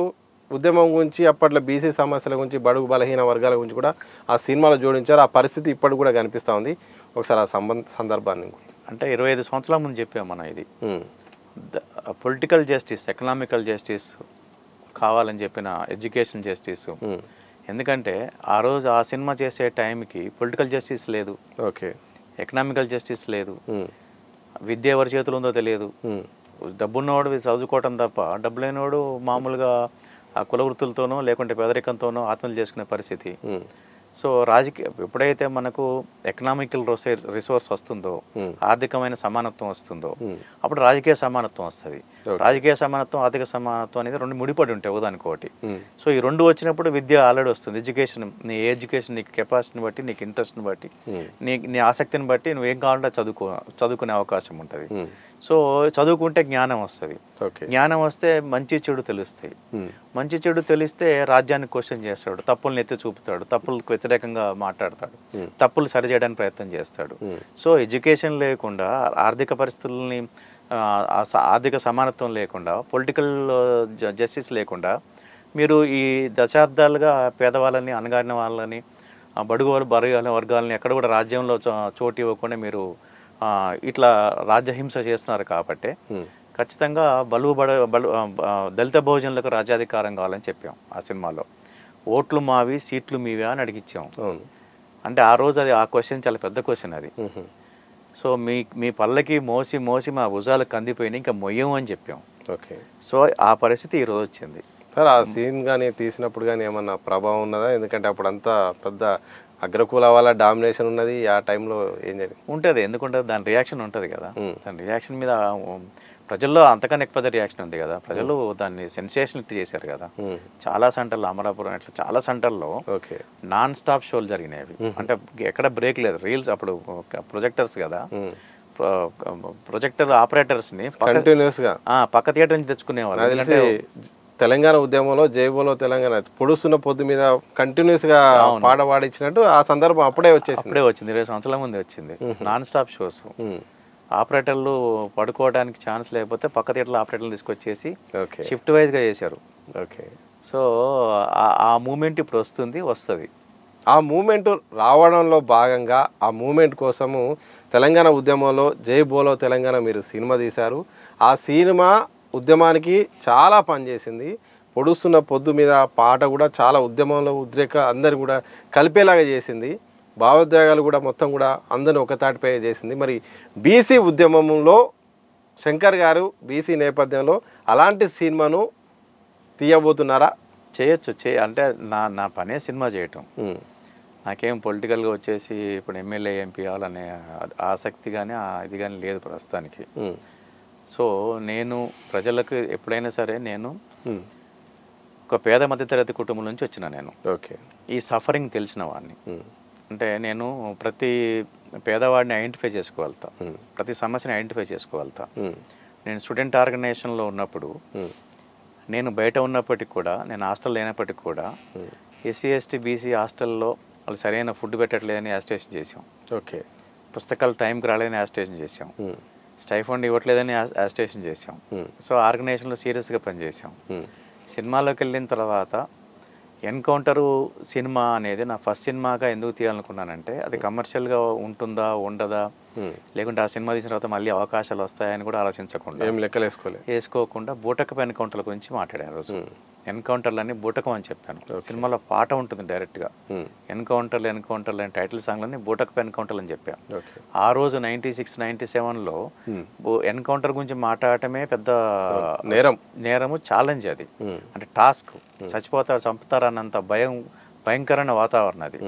ఉద్యమం గురించి, అప్పట్లో బీసీ సమస్యల గురించి, బడుగు బలహీన వర్గాల గురించి కూడా ఆ సినిమాలో జోడించారు. ఆ పరిస్థితి ఇప్పటికి కూడా కనిపిస్తూ ఉంది. ఒకసారి ఆ సందర్భాన్ని అంటే 25 సంవత్సరాల ముందు చెప్పాం మనం. ఇది పొలిటికల్ జస్టిస్, ఎకనామికల్ జస్టిస్ కావాలని చెప్పిన ఎడ్యుకేషన్ జస్టిస్. ఎందుకంటే ఆ రోజు ఆ సినిమా చేసే టైంకి పొలిటికల్ జస్టిస్ లేదు, ఎకనామికల్ జస్టిస్ లేదు, విద్య ఎవరి చేతులు ఉందో తెలియదు. డబ్బున్నవాడు చదువుకోవటం తప్ప డబ్బు లేనివాడు మామూలుగా ఆ కుల వృత్తులతోనో లేకుంటే పేదరికంతోనో ఆత్మహత్య చేసుకునే పరిస్థితి. సో ఎప్పుడైతే మనకు ఎకనామికల్ రిసోర్స్ వస్తుందో, ఆర్థికమైన సమానత్వం వస్తుందో, అప్పుడు రాజకీయ సమానత్వం వస్తుంది. రాజకీయ సమానత్వం, ఆర్థిక సమానత్వం అనేది రెండు ముడిపడి ఉంటాయి ఒకదానికొకటి. సో ఈ రెండు వచ్చినప్పుడు విద్య ఆల్రెడీ వస్తుంది. ఎడ్యుకేషన్, నీ ఎడ్యుకేషన్ నీకు కెపాసిటీని బట్టి, నీకు ఇంట్రెస్ట్ని బట్టి, నీ ఆసక్తిని బట్టి నువ్వు ఏం కావాలంటే చదువుకునే అవకాశం ఉంటుంది. సో చదువుకుంటే జ్ఞానం వస్తుంది. జ్ఞానం వస్తే మంచి చెడు తెలుస్తాయి. మంచి చెడు తెలిస్తే రాజ్యాన్ని క్వశ్చన్ చేస్తాడు, తప్పులను ఎత్తి చూపుతాడు, తప్పులకు వ్యతిరేకంగా మాట్లాడతాడు, తప్పులు సరిచేయడానికి ప్రయత్నం చేస్తాడు. సో ఎడ్యుకేషన్ లేకుండా, ఆర్థిక పరిస్థితుల్ని, ఆర్థిక సమానత్వం లేకుండా, పొలిటికల్ జస్టిస్ లేకుండా మీరు ఈ దశాబ్దాలుగా పేదవాళ్ళని, అణగారిన వాళ్ళని, బడుగు వర్గాలని ఎక్కడ కూడా రాజ్యంలో చోటు ఇవ్వకుండా మీరు ఇట్లా రాజ్యహింస చేస్తున్నారు. కాబట్టి ఖచ్చితంగా దళిత బహుజనులకు రాజ్యాధికారం కావాలని చెప్పాం ఆ సినిమాలో. ఓట్లు మావి, సీట్లు మీవే అని అడిగిచ్చాం. అంటే ఆ రోజు అది, ఆ క్వశ్చన్ చాలా పెద్ద క్వశ్చన్ అది. సో మీ పళ్ళకి మోసి మోసి మా భుజాలకు కందిపోయినాయి, ఇంకా మొయ్యం అని చెప్పాం. సో ఆ పరిస్థితి ఈరోజు వచ్చింది. సార్, ఆ సీన్ కానీ తీసినప్పుడు కానీ ఏమన్నా ప్రభావం ఉన్నదా? ఎందుకంటే అప్పుడు అంతా పెద్ద అగ్రకుల వాళ్ళ డామినేషన్ ఉన్నది. ఆ టైంలో ఏం జరిగింది? ఉంటుంది, ఎందుకుంటుంది, దాని రియాక్షన్ ఉంటుంది కదా. దాని రియాక్షన్ మీద ప్రజల్లో అంతకన్నా ఎక్కువ రియాక్షన్ ఉంది కదా. ప్రజలు దాన్ని సెన్సేషన్ చేశారు కదా. చాలా సెంటర్లు, అమరాపురం ఇట్లా చాలా సెంటర్లో నాన్ స్టాప్ షోలు జరిగినాయి. అంటే ఎక్కడ బ్రేక్ లేదు. రీల్స్ అప్పుడు ప్రొజెక్టర్స్ కదా, ప్రొజెక్టర్ ఆపరేటర్స్ని కంటిన్యూస్గా పక్క థియేటర్ నుంచి తెచ్చుకునేవాళ్ళు. ఎందుకంటే తెలంగాణ ఉద్యమంలో జైబోలో తెలంగాణ పొడుస్తున్న పొద్దు మీద కంటిన్యూస్గా పాట పాడించినట్టు ఆ సందర్భం అప్పుడే వచ్చింది. 20 సంవత్సరాల ముందు వచ్చింది. Non stop shows. ఆపరేటర్లు పడుకోవడానికి ఛాన్స్ లేకపోతే పక్క థియేటర్లో ఆపరేటర్లు తీసుకొచ్చేసి షిఫ్ట్ వైజ్గా చేశారు. ఓకే. సో ఆ మూమెంట్ ఇప్పుడు వస్తుంది. ఆ మూమెంట్ రావడంలో భాగంగా ఆ మూమెంట్ కోసము తెలంగాణ ఉద్యమంలో జై బోలో తెలంగాణ మీరు సినిమా తీశారు. ఆ సినిమా ఉద్యమానికి చాలా పనిచేసింది. పొడుస్తున్న పొద్దు మీద పాట కూడా చాలా ఉద్యమంలో ఉద్రేక అందరిని కూడా కలిపేలాగా చేసింది. భావోద్వేగాలు కూడా మొత్తం కూడా అందరిని ఒక తాటిపై చేసింది. మరి బీసీ ఉద్యమంలో శంకర్ గారు బీసీ నేపథ్యంలో అలాంటి సినిమాను తీయబోతున్నారా? చేయొచ్చు. అంటే నా పనే సినిమా చేయటం. నాకేం పొలిటికల్గా వచ్చేసి ఇప్పుడు ఎమ్మెల్యే ఎంపీ అవ్వాలనే ఆసక్తి కానీ ఇది కానీ లేదు ప్రస్తుతానికి. సో నేను ప్రజలకు ఎప్పుడైనా సరే నేను ఒక పేద మధ్యతరగతి కుటుంబం నుంచి వచ్చిన నేను. ఓకే. ఈ సఫరింగ్ తెలిసిన వాడిని. అంటే నేను ప్రతి పేదవాడిని ఐడెంటిఫై చేసుకోగలుగుతా, ప్రతి సమస్యని ఐడెంటిఫై చేసుకోగలుగుతా. నేను స్టూడెంట్ ఆర్గనైజేషన్లో ఉన్నప్పుడు, నేను బయట ఉన్నప్పటికి కూడా, నేను హాస్టల్ లేనప్పటికి కూడా ఎస్సీ ఎస్టీ బీసీ హాస్టల్లో వాళ్ళు సరైన ఫుడ్ పెట్టట్లేదని యాజిటేషన్ చేసాం. ఓకే. పుస్తకాలు టైంకి రాలేదని యాజిటేషన్ చేసాం. స్టైఫండ్ ఇవ్వట్లేదని యాజిటేషన్ చేసాం. సో ఆర్గనైజేషన్లో సీరియస్గా పనిచేసాం. సినిమాలోకి వెళ్ళిన తర్వాత ఎన్కౌంటరు సినిమా అనేది నా ఫస్ట్ సినిమాగా ఎందుకు తీయాలనుకున్నానంటే అది కమర్షియల్గా ఉంటుందా ఉండదా, లేకుంటే ఆ సినిమా తీసిన తర్వాత మళ్ళీ అవకాశాలు వస్తాయని కూడా ఆలోచించకుండా, ఏం లెక్కలు వేసుకోకుండా బూటకపు ఎన్కౌంటర్ల గురించి మాట్లాడాను. రోజు ఎన్కౌంటర్లని బూటకం అని చెప్పాను. సినిమాలో పాట ఉంటుంది డైరెక్ట్గా, ఎన్కౌంటర్లు అని టైటిల్ సాంగ్లని బూటకపు ఎన్కౌంటర్లు అని చెప్పాను. ఆ రోజు 96, 97లో ఎన్కౌంటర్ గురించి మాట్లాడటమే పెద్ద నేరము, ఛాలెంజ్ అది. అంటే టాస్క్, చచ్చిపోతారు చంపుతారన్నంత భయంకరమైన వాతావరణం అది.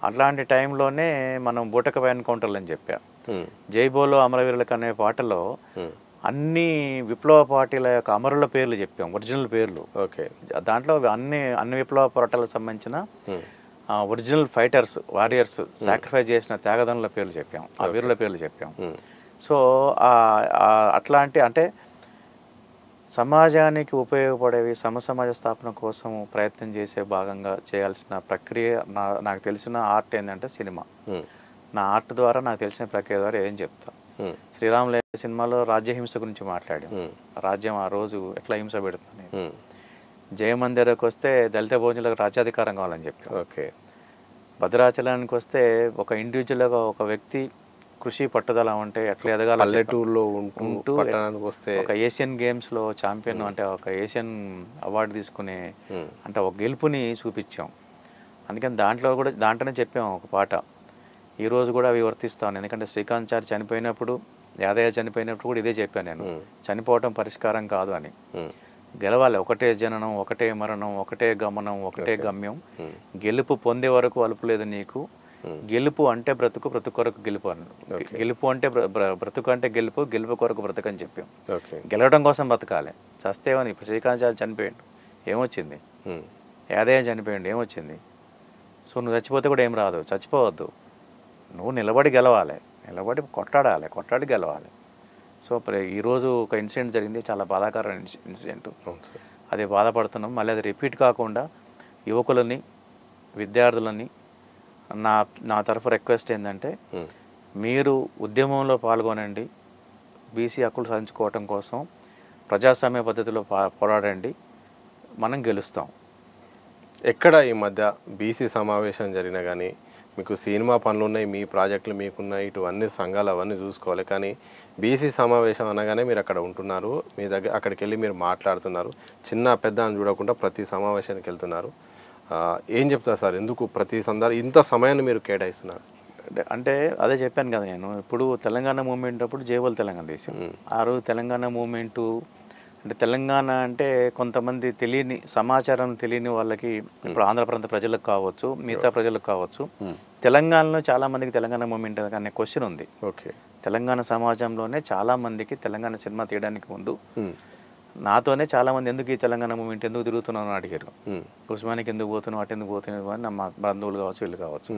అట్లాంటి టైంలోనే మనం బూటకపు ఎన్కౌంటర్లు అని చెప్పా. జైబోలో అమరవీరులకు అనే పాటలో అన్ని విప్లవ పార్టీల యొక్క అమరుల పేర్లు చెప్పాం, ఒరిజినల్ పేర్లు. ఓకే. దాంట్లో అన్ని విప్లవ పోరాటాలకు సంబంధించిన ఒరిజినల్ ఫైటర్స్, వారియర్స్, సాక్రిఫైస్ చేసిన త్యాగదనుల పేర్లు చెప్పాం, ఆ వీరుల పేర్లు చెప్పాం. సో అట్లాంటి అంటే సమాజానికి ఉపయోగపడేవి, సమసమాజ స్థాపన కోసం ప్రయత్నం చేసే భాగంగా చేయాల్సిన ప్రక్రియ నాకు తెలిసిన ఆర్ట్ ఏంటంటే సినిమా. నా ఆర్ట్ ద్వారా నాకు తెలిసిన ప్రక్రియ ద్వారా ఏం చెప్తా. శ్రీరాములు సినిమాలో రాజ్యహింస గురించి మాట్లాడాం. రాజ్యం ఆ రోజు ఎట్లా హింస పెడుతుంది. జయమందిరకు వస్తే దళిత భోజనాలకు రాజ్యాధికారం కావాలని చెప్పి. ఓకే. భద్రాచలానికి వస్తే ఒక ఇండివిజువల్గా ఒక వ్యక్తి కృషి పట్టుదల ఉంటే ఎట్లా ఎదగాలి. పల్లెటూరులో ఉంటూ ఒక ఏషియన్ గేమ్స్లో ఛాంపియన్, అంటే ఒక ఏషియన్ అవార్డు తీసుకునే అంటే ఒక గెలుపుని చూపించాం. అందుకని దాంట్లోనే చెప్పాం ఒక పాట. ఈరోజు కూడా అవి వర్తిస్తాను. ఎందుకంటే శ్రీకాంత్ చనిపోయినప్పుడు, యాదయ్య చనిపోయినప్పుడు కూడా ఇదే చెప్పాను నేను, చనిపోవటం పరిష్కారం కాదు అని. గెలవాలి, ఒకటే జననం, ఒకటే మరణం, ఒకటే గమనం, ఒకటే గమ్యం, గెలుపు పొందే వరకు అలుపు లేదు నీకు, గెలుపు అంటే బ్రతుకు, బ్రతుకు కొరకు గెలుపు అని. గెలుపు అంటే బ్రతుకు అంటే గెలుపు, గెలుపు కొరకు బ్రతుకు అని చెప్పాం. గెలవడం కోసం బతకాలి. చస్తేవని ఇప్పుడు శ్రీకాంత్ చనిపోయాడు, ఏమొచ్చింది? యాదయ్య చనిపోయాడు, ఏమొచ్చింది? సో నువ్వు చచ్చిపోతే కూడా ఏం రాదు, చచ్చిపోవద్దు. నువ్వు నిలబడి గెలవాలి, నిలబడి కొట్టాడి గెలవాలి. సో ఈరోజు ఒక ఇన్సిడెంట్ జరిగింది, చాలా బాధాకరమైన ఇన్సిడెంట్. అది బాధపడుతున్నాం. మళ్ళీ అది రిపీట్ కాకుండా యువకులని, విద్యార్థులని నా తరఫు రిక్వెస్ట్ ఏంటంటే, మీరు ఉద్యమంలో పాల్గొనండి, బీసీ హక్కులు సాధించుకోవటం కోసం ప్రజాస్వామ్య పద్ధతిలో పోరాడండి, మనం గెలుస్తాం. ఎక్కడ ఈ మధ్య బీసీ సమావేశం జరిగినా కానీ, మీకు సినిమా పనులు ఉన్నాయి, మీ ప్రాజెక్టులు మీకున్నాయి, ఇటు అన్ని సంఘాలు అవన్నీ చూసుకోవాలి, కానీ బీసీ సమావేశం అనగానే మీరు అక్కడ ఉంటున్నారు, మీ దగ్గర అక్కడికి వెళ్ళి మీరు మాట్లాడుతున్నారు, చిన్న పెద్ద అని చూడకుండా ప్రతి సమావేశానికి వెళ్తున్నారు. ఏం చెప్తారు సార్, ఎందుకు ప్రతి ఇంత సమయాన్ని మీరు కేటాయిస్తున్నారు? అంటే అదే చెప్పాను కదా నేను, ఇప్పుడు తెలంగాణ మూమెంట్ అప్పుడు జైబోలో తెలంగాణ తీసాం. ఆ రోజు తెలంగాణ మూమెంటు అంటే తెలంగాణ అంటే కొంతమంది తెలియని సమాచారం తెలియని వాళ్ళకి, ఇప్పుడు ఆంధ్ర ప్రాంత ప్రజలకు కావచ్చు, మిగతా ప్రజలకు కావచ్చు, తెలంగాణలో చాలా మందికి తెలంగాణ మూమెంట్ అనే క్వశ్చన్ ఉంది. ఓకే. తెలంగాణ సమాజంలోనే చాలా మందికి తెలంగాణ సినిమా తీయడానికి ముందు నాతోనే చాలా మంది ఎందుకు ఈ తెలంగాణ మూమెంట్ ఎందుకు తిరుగుతున్నావు అని అడిగారు. ఉస్మానికి ఎందుకు పోతున్నావు, అటు ఎందుకు పోతున్నావు అని మా బంధువులు కావచ్చు, వీళ్ళు కావచ్చు.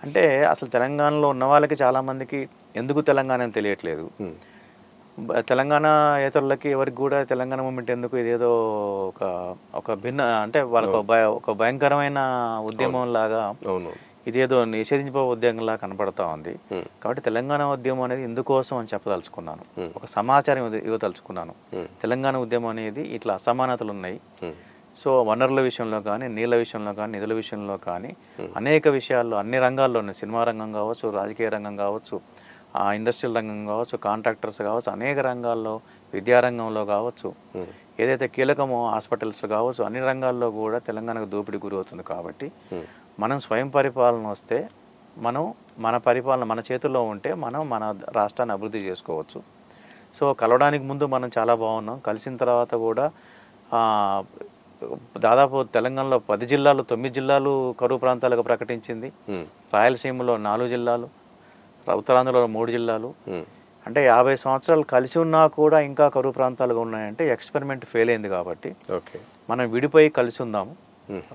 అంటే అసలు తెలంగాణలో ఉన్న వాళ్ళకి చాలామందికి ఎందుకు తెలంగాణ అని తెలియట్లేదు. తెలంగాణ ఏతరులకి ఎవరికి కూడా తెలంగాణ మూమెంట్ ఎందుకు ఇదేదో ఒక ఒక భిన్న అంటే వాళ్ళకు ఒక భయంకరమైన ఉద్యమం లాగా ఇదేదో నిషేధించబో ఉద్యమంలా కనపడతా ఉంది. కాబట్టి తెలంగాణ ఉద్యమం అనేది ఎందుకోసం అని చెప్పదలుచుకున్నాను, ఒక సమాచారం ఇవ్వదలుచుకున్నాను. తెలంగాణ ఉద్యమం అనేది ఇట్లా అసమానతలు ఉన్నాయి. సో వనరుల విషయంలో కానీ, నీళ్ళ విషయంలో కానీ, నిధుల విషయంలో కానీ అనేక విషయాల్లో అన్ని రంగాల్లోనే, సినిమా రంగం కావచ్చు, రాజకీయ రంగం కావచ్చు, ఇండస్ట్రియల్ రంగం కావచ్చు, కాంట్రాక్టర్స్ కావచ్చు, అనేక రంగాల్లో, విద్యారంగంలో కావచ్చు, ఏదైతే కీలకమో హాస్పిటల్స్ కావచ్చు, అన్ని రంగాల్లో కూడా తెలంగాణకు దోపిడీ గురవుతుంది. కాబట్టి మనం స్వయం పరిపాలన వస్తే మన పరిపాలన మన చేతుల్లో ఉంటే మన రాష్ట్రాన్ని అభివృద్ధి చేసుకోవచ్చు. సో కలవడానికి ముందు మనం చాలా బాగున్నాం. కలిసిన తర్వాత కూడా దాదాపు తెలంగాణలో 10 జిల్లాలు 9 జిల్లాలు కరువు ప్రాంతాలుగా ప్రకటించింది. రాయలసీమలో 4 జిల్లాలు, ఉత్తరాంధ్రలో 3 జిల్లాలు. అంటే 50 సంవత్సరాలు కలిసి ఉన్నా కూడా ఇంకా కరువు ప్రాంతాలుగా ఉన్నాయంటే ఎక్స్పెరిమెంట్ ఫెయిల్ అయింది. కాబట్టి మనం విడిపోయి కలిసి ఉందాము,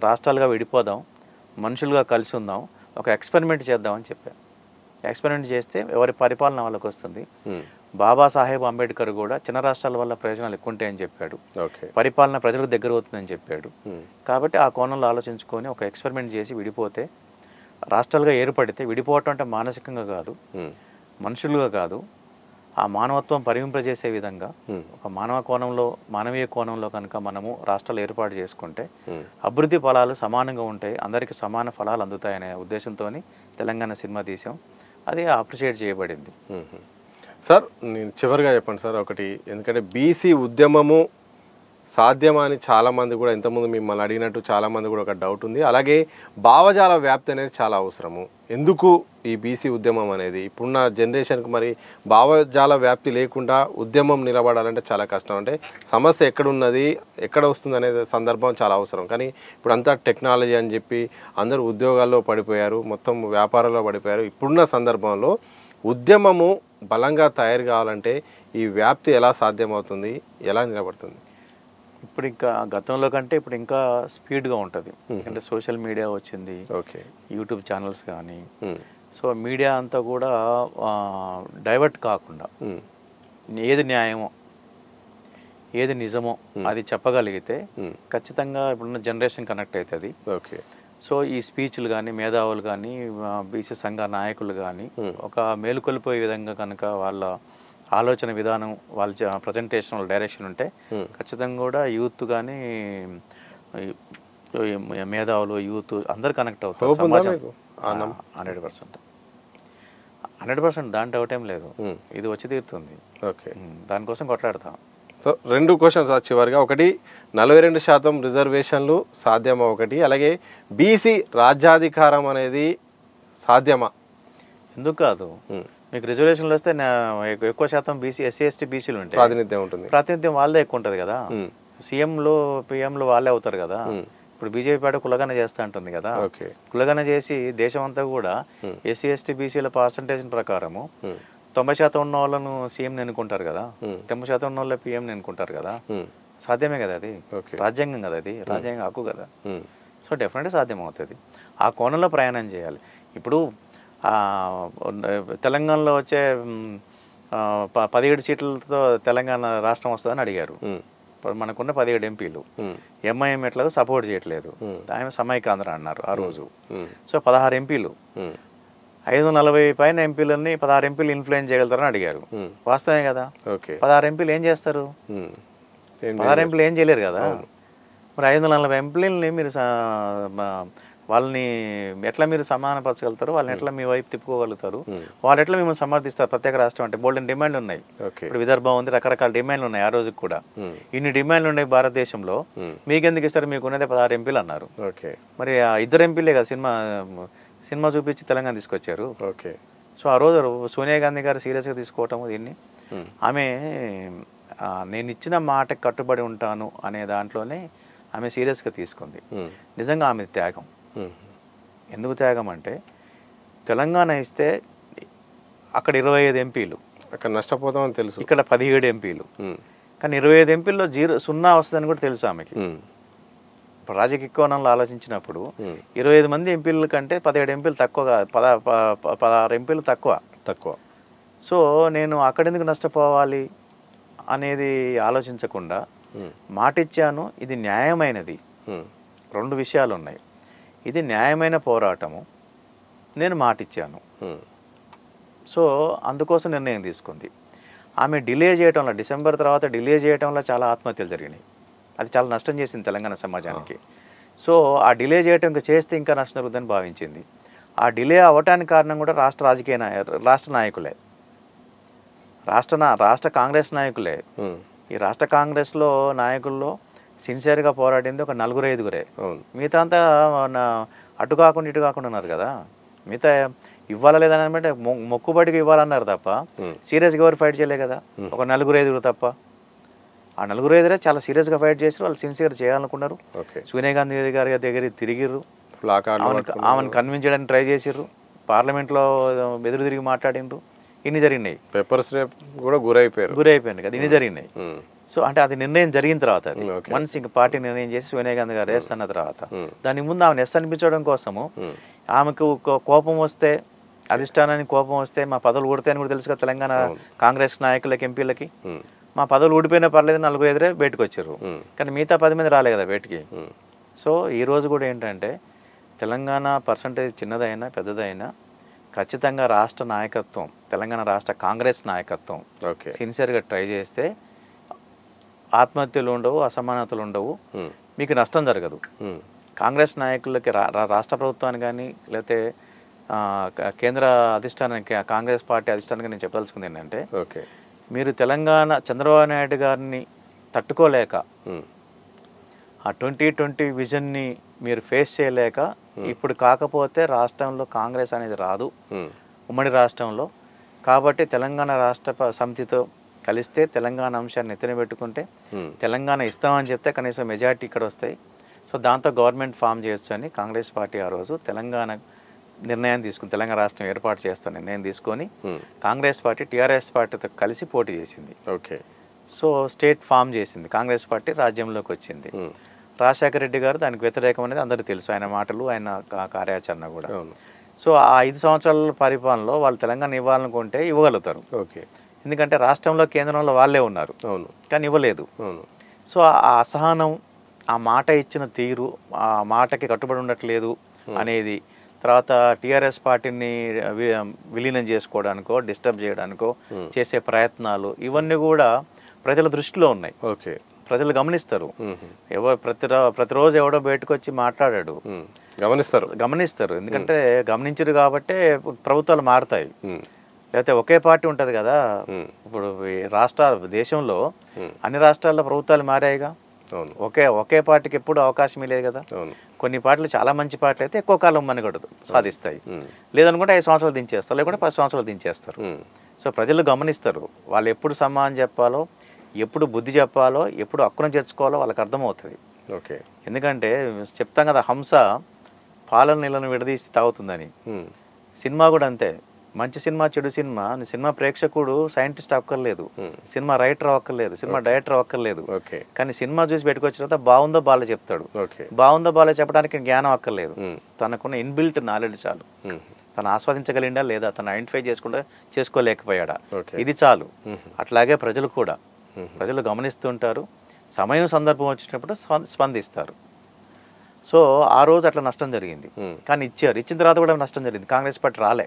రాష్ట్రాలుగా విడిపోదాం, మనుషులుగా కలిసి ఉందాం, ఒక ఎక్స్పెరిమెంట్ చేద్దామని చెప్పాను. ఎక్స్పెరిమెంట్ చేస్తే ఎవరి పరిపాలన వాళ్ళకి వస్తుంది. బాబాసాహెబ్ అంబేద్కర్ కూడా చిన్న రాష్ట్రాల వల్ల ప్రయోజనాలు ఎక్కువ ఉంటాయని చెప్పాడు. పరిపాలన ప్రజలకు దగ్గర అవుతుందని చెప్పాడు. కాబట్టి ఆ కోణంలో ఆలోచించుకొని ఒక ఎక్స్పెరిమెంట్ చేసి విడిపోతే, రాష్ట్రాలుగా ఏర్పడితే, విడిపోవటం అంటే మానసికంగా కాదు, మనుషులుగా కాదు, ఆ మానవత్వం పరిమింపజేసే విధంగా ఒక మానవీయ కోణంలో కనుక మనము రాష్ట్రాలు ఏర్పాటు చేసుకుంటే అభివృద్ధి ఫలాలు సమానంగా ఉంటాయి, అందరికీ సమాన ఫలాలు అందుతాయనే ఉద్దేశంతో తెలంగాణ సినిమా తీసాం. అది అప్రిషియేట్ చేయబడింది. సార్ నేను చివరిగా చెప్పండి సార్ ఒకటి, ఎందుకంటే బీసీ ఉద్యమము సాధ్యమా అని చాలామంది కూడా ఇంతకుముందు మిమ్మల్ని అడిగినట్టు చాలామంది కూడా ఒక డౌట్ ఉంది. అలాగే భావజాల వ్యాప్తి అనేది చాలా అవసరము. ఎందుకు ఈ బీసీ ఉద్యమం అనేది ఇప్పుడున్న జనరేషన్కి మరి భావజాల వ్యాప్తి లేకుండా ఉద్యమం నిలబడాలంటే చాలా కష్టం. అంటే సమస్య ఎక్కడున్నది, ఎక్కడ వస్తుంది అనే సందర్భం చాలా అవసరం. కానీ ఇప్పుడు అంతా టెక్నాలజీ అని చెప్పి అందరూ ఉద్యోగాల్లో పడిపోయారు, మొత్తం వ్యాపారాల్లో పడిపోయారు. ఇప్పుడున్న సందర్భంలో ఉద్యమము బలంగా తయారు కావాలంటే ఈ వ్యాప్తి ఎలా సాధ్యమవుతుంది, ఎలా నిలబడుతుంది? ఇప్పుడు ఇంకా గతంలో కంటే ఇప్పుడు ఇంకా స్పీడ్గా ఉంటుంది. అంటే సోషల్ మీడియా వచ్చింది, యూట్యూబ్ ఛానల్స్ కానీ. సో మీడియా అంతా కూడా డైవర్ట్ కాకుండా ఏది న్యాయమో ఏది నిజమో అది చెప్పగలిగితే ఖచ్చితంగా ఇప్పుడున్న జనరేషన్ కనెక్ట్ అవుతుంది. సో ఈ స్పీచ్లు కానీ, మేధావులు కానీ, బీసీ సంఘ నాయకులు కానీ ఒక మేలుకొల్పోయే విధంగా కనుక వాళ్ళ ఆలోచన విధానం, వాళ్ళ ప్రజెంటేషన్, వాళ్ళ డైరెక్షన్ ఉంటే ఖచ్చితంగా కూడా యూత్ కానీ, మేధావులు, యూత్ అందరు కనెక్ట్ అవుతారు. 100% దాంట్లో డౌట్ ఏం లేదు. ఇది వచ్చి తీరుతుంది. దానికోసం కొట్లాడతాం. సో 2 క్వశ్చన్స్ చివరిగా, ఒకటి 42% రిజర్వేషన్లు సాధ్యమా, ఒకటి అలాగే బీసీ రాజ్యాధికారం అనేది సాధ్యమా? ఎందుకు కాదు, మీకు రిజర్వేషన్లు వస్తే ఎక్కువ శాతం బీసీ, ఎస్సీ, ఎస్టీ, బీసీలు ఉంటాయి, ప్రాతినిధ్యం ఉంటుంది. ప్రాతినిధ్యం వాళ్ళదే ఎక్కువ ఉంటుంది కదా. సీఎంలు పిఎంలు వాళ్ళే అవుతారు కదా. ఇప్పుడు బీజేపీ పార్టీ కులగన చేస్తూ ఉంటుంది కదా. కులగన చేసి దేశం అంతా కూడా ఎస్సీ, ఎస్టీ, బీసీల పర్సంటేజ్ ప్రకారము 90% ఉన్న వాళ్ళను సీఎం ఎన్నుకుంటారు కదా, 90% ఉన్న వాళ్ళ పిఎం ఎన్నుకుంటారు కదా. సాధ్యమే కదా, అది రాజ్యాంగం కదా, అది రాజ్యాంగ హక్కు కదా. సో డెఫినెట్గా సాధ్యం అవుతుంది. ఆ కోణంలో ప్రయాణం చేయాలి. ఇప్పుడు తెలంగాణలో వచ్చే 17 సీట్లతో తెలంగాణ రాష్ట్రం వస్తుందని అడిగారు. మనకున్న 17 ఎంపీలు ఎంఐఎం ఎట్లాగో సపోర్ట్ చేయట్లేదు, ఆమె సమైకాంధ్ర అన్నారు ఆ రోజు. సో 16 ఎంపీలు, 540 పైన ఎంపీలన్నీ 16 ఎంపీలు ఇన్ఫ్లుయెన్స్ చేయగలుగుతారని అడిగారు. వాస్తవమే కదా. 16 ఎంపీలు ఏం చేస్తారు? 16 ఎంపీలు ఏం చేయలేరు కదా. మరి 540 ఎంపీలని మీరు వాళ్ళని ఎట్లా మీరు సమానపరచగలుగుతారు? వాళ్ళని ఎట్లా మీ వైపు తిప్పుకోగలుగుతారు? వాళ్ళు ఎట్లా మిమ్మల్ని సమర్థిస్తారు? ప్రత్యేక రాష్ట్రం అంటే బోల్డెన్ డిమాండ్లు ఉన్నాయి. ఇప్పుడు విదర్భ ఉంది, రకరకాల డిమాండ్లు ఉన్నాయి. ఆ రోజుకి కూడా ఇన్ని డిమాండ్లు ఉన్నాయి భారతదేశంలో, మీకెందుకు ఇస్తారు? మీకు ఉన్నదే 16 ఎంపీలు అన్నారు. మరి ఆ 2 ఎంపీలే కదా సినిమా చూపించి తెలంగాణ తీసుకొచ్చారు. సో ఆ రోజు సోనియా గాంధీ గారు సీరియస్గా తీసుకోవటం దీన్ని, ఆమె నేను ఇచ్చిన మాటకి కట్టుబడి ఉంటాను అనే దాంట్లోనే ఆమె సీరియస్గా తీసుకుంది. నిజంగా ఆమె త్యాగం. ఎందుకు త్యాగం అంటే తెలంగాణ ఇస్తే అక్కడ 25 ఎంపీలు, అక్కడ నష్టపోతామని తెలుసు, ఇక్కడ 17 ఎంపీలు, కానీ 25 ఎంపీల్లో 0 వస్తుందని కూడా తెలుసు ఆమెకి. ఇప్పుడు రాజకీయ కోణంలో ఆలోచించినప్పుడు 25 మంది ఎంపీల కంటే 17 ఎంపీలు తక్కువ, 16 ఎంపీలు తక్కువ. సో నేను అక్కడెందుకు నష్టపోవాలి అనేది ఆలోచించకుండా మాటిచ్చాను, ఇది న్యాయమైనది. రెండు విషయాలు ఉన్నాయి. ఇది న్యాయమైన పోరాటము, నేను మాటిచ్చాను. సో అందుకోసం నిర్ణయం తీసుకుంది. ఆమె డిలే చేయటంలో, డిసెంబర్ తర్వాత డిలే చేయటంలో చాలా ఆత్మహత్యలు జరిగినాయి. అది చాలా నష్టం చేసింది తెలంగాణ సమాజానికి. సో ఆ డిలే చేయటం ఇంకా చేస్తే ఇంకా నష్టం జరుగుతుందని భావించింది. ఆ డిలే అవ్వటానికి కారణం కూడా రాష్ట్ర నాయకులే, రాష్ట్ర కాంగ్రెస్ నాయకులే. ఈ రాష్ట్ర కాంగ్రెస్లో నాయకుల్లో సిన్సియర్గా పోరాడింది ఒక 4-5 మిగతా అంతా అటు కాకుండా ఇటు కాకుండా ఉన్నారు కదా. మిగతా ఇవ్వాలా లేదని అంటే మొక్కుబడికి ఇవ్వాలన్నారు తప్ప సీరియస్గా ఎవరు ఫైట్ చేయలే కదా. ఒక 4-5 తప్ప. ఆ 4-5 చాలా సీరియస్గా ఫైట్ చేసి వాళ్ళు సిన్సియర్ చేయాలనుకున్నారు. సోనియా గాంధీ గారి దగ్గర తిరిగిర్రు, ఆమెను కన్విన్స్ చేయడానికి ట్రై చేసిర్రు, పార్లమెంట్లో ఎదురు తిరిగి మాట్లాడిండ్రు. ఇన్ని జరిగినాయి. పేపర్ స్రేప్ కూడా గురైపోయింది కదా, ఇన్ని జరిగినాయి. సో అంటే అది నిర్ణయం జరిగిన తర్వాత, వన్స్ ఇంక పార్టీ నిర్ణయం చేసి సోనియా గాంధీ గారు ఎస్ అన్న తర్వాత, దాని ముందు ఆమెను ఎస్ అనిపించడం కోసము ఆమెకు కోపం వస్తే, అధిష్టానానికి కోపం వస్తే మా పదవులు ఊడితాయని కూడా తెలుసు కదా తెలంగాణ కాంగ్రెస్ నాయకులకి, ఎంపీలకి. మా పదవులు ఊడిపోయినా పర్లేదు 4-5 బయటకు వచ్చారు, కానీ మిగతా 10 మంది రాలే కదా బయటికి. సో ఈ రోజు కూడా ఏంటంటే తెలంగాణ పర్సంటేజ్ చిన్నదైనా పెద్దదైనా ఖచ్చితంగా రాష్ట్ర నాయకత్వం, తెలంగాణ రాష్ట్ర కాంగ్రెస్ నాయకత్వం సిన్సియర్గా ట్రై చేస్తే ఆత్మహత్యలు ఉండవు, అసమానతలు ఉండవు, మీకు నష్టం జరగదు. కాంగ్రెస్ నాయకులకి రాష్ట్ర ప్రభుత్వాన్ని కానీ లేకపోతే కేంద్ర అధిష్టానానికి, కాంగ్రెస్ పార్టీ అధిష్టానానికి నేను చెప్పదలుచుకుంది ఏంటంటే, మీరు తెలంగాణ చంద్రబాబు నాయుడు గారిని తట్టుకోలేక, ఆ 2020 విజన్ని మీరు ఫేస్ చేయలేక, ఇప్పుడు కాకపోతే రాష్ట్రంలో కాంగ్రెస్ అనేది రాదు ఉమ్మడి రాష్ట్రంలో. కాబట్టి తెలంగాణ రాష్ట్ర సమితితో కలిస్తే తెలంగాణ అంశాన్ని ఎత్తున పెట్టుకుంటే తెలంగాణ ఇస్తామని చెప్తే కనీసం మెజార్టీ ఇక్కడ వస్తాయి. సో దాంతో గవర్నమెంట్ ఫామ్ చేయొచ్చు అని కాంగ్రెస్ పార్టీ ఆ రోజు తెలంగాణ నిర్ణయం తీసుకుని, తెలంగాణ రాష్ట్రం ఏర్పాటు చేస్తాను నిర్ణయం తీసుకొని కాంగ్రెస్ పార్టీ టీఆర్ఎస్ పార్టీతో కలిసి పోటీ చేసింది. సో స్టేట్ ఫామ్ చేసింది, కాంగ్రెస్ పార్టీ రాజ్యంలోకి వచ్చింది. రాజశేఖర రెడ్డి గారు దానికి వ్యతిరేకం అనేది అందరికీ తెలుసు, ఆయన మాటలు, ఆయన కార్యాచరణ కూడా. సో ఆ 5 సంవత్సరాల పరిపాలనలో వాళ్ళు తెలంగాణ ఇవ్వాలనుకుంటే ఇవ్వగలుగుతారు, ఎందుకంటే రాష్ట్రంలో కేంద్రంలో వాళ్ళే ఉన్నారు, కానీ ఇవ్వలేదు. సో ఆ అసహనం, ఆ మాట ఇచ్చిన తీరు, ఆ మాటకి కట్టుబడి ఉండట్లేదు అనేది, తర్వాత టీఆర్ఎస్ పార్టీని విలీనం చేసుకోవడానికో డిస్టర్బ్ చేయడానికో చేసే ప్రయత్నాలు, ఇవన్నీ కూడా ప్రజల దృష్టిలో ఉన్నాయి. ప్రజలు గమనిస్తారు. ప్రతిరోజు ఎవడో బయటకు వచ్చి మాట్లాడాడు, గమనిస్తారు. ఎందుకంటే గమనించరు కాబట్టి ప్రభుత్వాలు మారుతాయి. లేకపోతే ఒకే పార్టీ ఉంటది కదా. ఇప్పుడు దేశంలో అన్ని రాష్ట్రాల్లో ప్రభుత్వాలు మారాయిగా. ఒకే పార్టీకి ఎప్పుడు అవకాశం లేదు కదా. కొన్ని పార్టీలు చాలా మంచి పార్టీలు అయితే ఎక్కువ కాలం మనుగడదు సాధిస్తాయి, లేదనుకుంటే 5 సంవత్సరాలు దించేస్తారు, లేకుంటే 10 సంవత్సరాలు దించేస్తారు. సో ప్రజలు గమనిస్తారు, వాళ్ళు ఎప్పుడు సమానం చెప్పాలో, ఎప్పుడు బుద్ధి చెప్పాలో, ఎప్పుడు హక్కును చేర్చుకోవాలో వాళ్ళకి అర్థమవుతుంది. ఎందుకంటే చెప్తాం కదా, హంస పాలన నీళ్ళను విడదీసి తాగుతుందని. సినిమా కూడా అంతే. మంచి సినిమా, చెడు సినిమా, సినిమా ప్రేక్షకుడు సైంటిస్ట్ అక్కర్లేదు, సినిమా రైటర్ అక్కర్లేదు, సినిమా డైరెక్టర్ అక్కర్లేదు, కానీ సినిమా చూసి పెట్టుకొచ్చిన తర్వాత బాగుందో బాగా చెప్తాడు. బాగుందో బాగా చెప్పడానికి జ్ఞానం అక్కర్లేదు, తనకున్న ఇన్బిల్ట్ నాలెడ్జ్ చాలు. తను ఆస్వాదించగలిండా లేదా, తను ఐడెంటిఫై చేసుకోలేకపోయాడా, ఇది చాలు. అట్లాగే ప్రజలు కూడా, ప్రజలు గమనిస్తుంటారు, సమయం సందర్భం వచ్చినప్పుడు స్పందిస్తారు. సో ఆ రోజు అట్లా నష్టం జరిగింది, కానీ ఇచ్చిన తర్వాత కూడా నష్టం జరిగింది. కాంగ్రెస్ పార్టీ రాలే.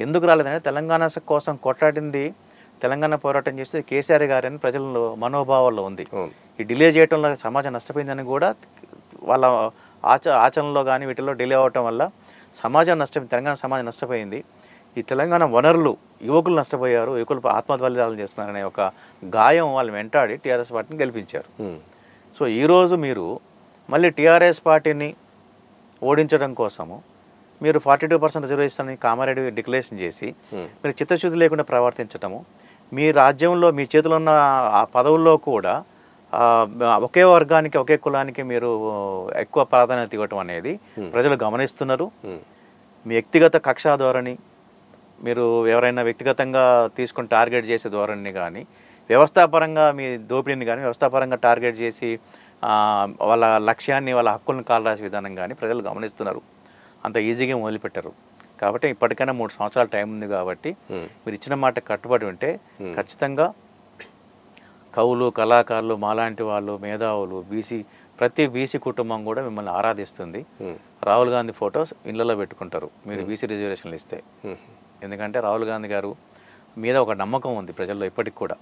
ఎందుకు రాలేదంటే తెలంగాణ కోసం కొట్లాడింది, తెలంగాణ పోరాటం చేసేది కేసీఆర్ గారు అని ప్రజల మనోభావాల్లో ఉంది. ఈ డిలే చేయడంలో సమాజం నష్టపోయిందని కూడా వాళ్ళ ఆచరణలో కానీ వీటిలో డిలే అవ్వటం వల్ల సమాజం తెలంగాణ సమాజం నష్టపోయింది. ఈ తెలంగాణ వనరులు, యువకులు నష్టపోయారు, యువకులు ఆత్మబలిదానాలు చేస్తున్నారనే ఒక గాయం వాళ్ళు వెంటాడి టీఆర్ఎస్ పార్టీని గెలిపించారు. సో ఈరోజు మీరు మళ్ళీ టీఆర్ఎస్ పార్టీని ఓడించడం కోసము మీరు 42% రిజర్వేషన్ కామారెడ్డి డిక్లరేషన్ చేసి మీరు చిత్తశుద్ధి లేకుండా ప్రవర్తించటము, మీ రాజ్యంలో మీ చేతిలో ఉన్న ఆ పదవుల్లో కూడా ఒకే వర్గానికి, ఒకే కులానికి మీరు ఎక్కువ ప్రాధాన్యత ఇవ్వటం అనేది ప్రజలు గమనిస్తున్నారు. మీ వ్యక్తిగత కక్షా ధోరణి, మీరు ఎవరైనా వ్యక్తిగతంగా తీసుకొని టార్గెట్ చేసే ధోరణిని కానీ, వ్యవస్థాపరంగా మీ దోపిడీని కానీ వ్యవస్థాపరంగా టార్గెట్ చేసి వాళ్ళ లక్ష్యాన్ని, వాళ్ళ హక్కులను కాలరాసే విధానం కానీ ప్రజలు గమనిస్తున్నారు. అంత ఈజీగా మొదలుపెట్టారు. కాబట్టి ఇప్పటికైనా 3 సంవత్సరాల టైం ఉంది కాబట్టి మీరు ఇచ్చిన మాట కట్టుబడి ఉంటే ఖచ్చితంగా కవులు, కళాకారులు, మాలాంటి వాళ్ళు, మేధావులు, ప్రతి బీసీ కుటుంబం కూడా మిమ్మల్ని ఆరాధిస్తుంది. రాహుల్ గాంధీ ఫొటోస్ ఇళ్లలో పెట్టుకుంటారు మీరు బీసీ రిజర్వేషన్లు ఇస్తే. ఎందుకంటే రాహుల్ గాంధీ గారు మీద ఒక నమ్మకం ఉంది ప్రజల్లో ఇప్పటికి కూడా.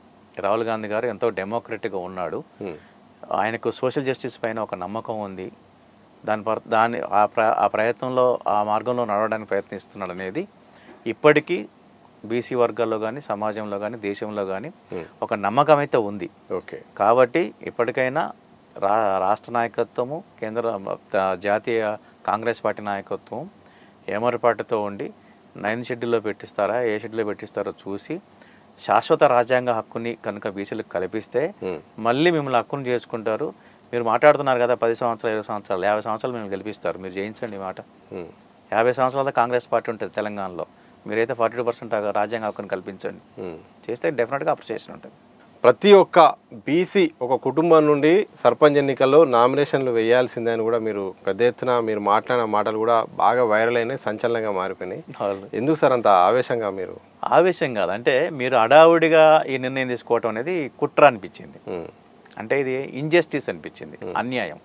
రాహుల్ గాంధీ గారు ఎంతో డెమోక్రటిక్గా ఉన్నాడు, ఆయనకు సోషల్ జస్టిస్ పైన ఒక నమ్మకం ఉంది, ఆ ప్రయత్నంలో ఆ మార్గంలో నడవడానికి ప్రయత్నిస్తున్నాడు అనేది ఇప్పటికీ బీసీ వర్గాల్లో కానీ, సమాజంలో కానీ, దేశంలో కానీ ఒక నమ్మకం అయితే ఉంది. కాబట్టి ఇప్పటికైనా రాష్ట్ర నాయకత్వము, జాతీయ కాంగ్రెస్ పార్టీ నాయకత్వం ఏమరపాటుతో ఉండి 9th షెడ్యూల్లో పెట్టిస్తారా, ఏ షెడ్యూల్లో పెట్టిస్తారో చూసి శాశ్వత రాజ్యాంగ హక్కుని కనుక బీసీలకు కల్పిస్తే మళ్ళీ మిమ్మల్ని హక్కును చేసుకుంటారు. మీరు మాట్లాడుతున్నారు కదా 10 సంవత్సరాలు, 20 సంవత్సరాలు, 50 సంవత్సరాలు మేము గెలిపిస్తారు. మీరు జయించండి మాట. 50 సంవత్సరాల కాంగ్రెస్ పార్టీ ఉంటుంది తెలంగాణలో. మీరైతే 42% రాజ్యాంగ హక్కును కల్పించండి. చేస్తే డెఫినెట్గా అప్రిషియేషన్ ఉంటుంది. ప్రతి ఒక్క బీసీ ఒక కుటుంబం నుండి సర్పంచ్ ఎన్నికల్లో నామినేషన్లు వేయాల్సిందే అని కూడా మీరు పెద్ద ఎత్తున మీరు మాట్లాడిన మాటలు కూడా బాగా వైరల్ అయినాయి, సంచలనంగా మారిపోయినాయి. ఎందుకు సార్ అంత ఆవేశంగా? మీరు ఆవేశం కాదు, అంటే మీరు అడావుడిగా ఈ నిర్ణయం తీసుకోవటం అనేది కుట్ర అనిపించింది. అంటే ఇది ఇంజస్టిస్ అనిపించింది, అన్యాయం.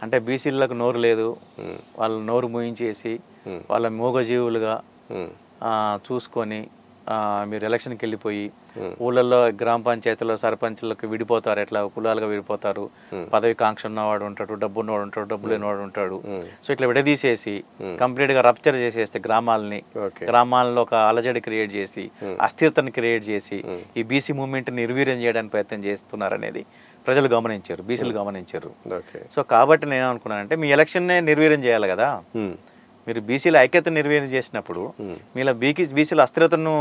అంటే బీసీలకు నోరు లేదు, వాళ్ళ నోరు మూయించేసి వాళ్ళ మూగజీవులుగా చూసుకొని మీరు ఎలక్షన్కి వెళ్ళిపోయి ఊళ్ళల్లో గ్రామ పంచాయతీలో సర్పంచ్లకు విడిపోతారు, ఎట్లా కులాలుగా విడిపోతారు. పదవి కాంక్ష ఉన్నవాడు ఉంటాడు, డబ్బు ఉన్నవాడు ఉంటాడు, డబ్బు లేనివాడు ఉంటాడు. సో ఇట్లా విడదీసేసి కంప్లీట్గా రప్చర్ చేసేస్తే గ్రామాల్లో ఒక అలజడి క్రియేట్ చేసి, అస్థిరతను క్రియేట్ చేసి ఈ బీసీ మూవ్మెంట్ నిర్వీర్యం చేయడానికి ప్రయత్నం చేస్తున్నారనేది ప్రజలు గమనించారు, బీసీలు గమనించారు. సో కాబట్టి నేను అనుకున్నానంటే మీ ఎలక్షన్నే నిర్వీర్యం చేయాలి కదా. మీరు బీసీల ఐక్యతను నిర్వీర్యం చేసినప్పుడు, మీలో బీసీల అస్థిరతను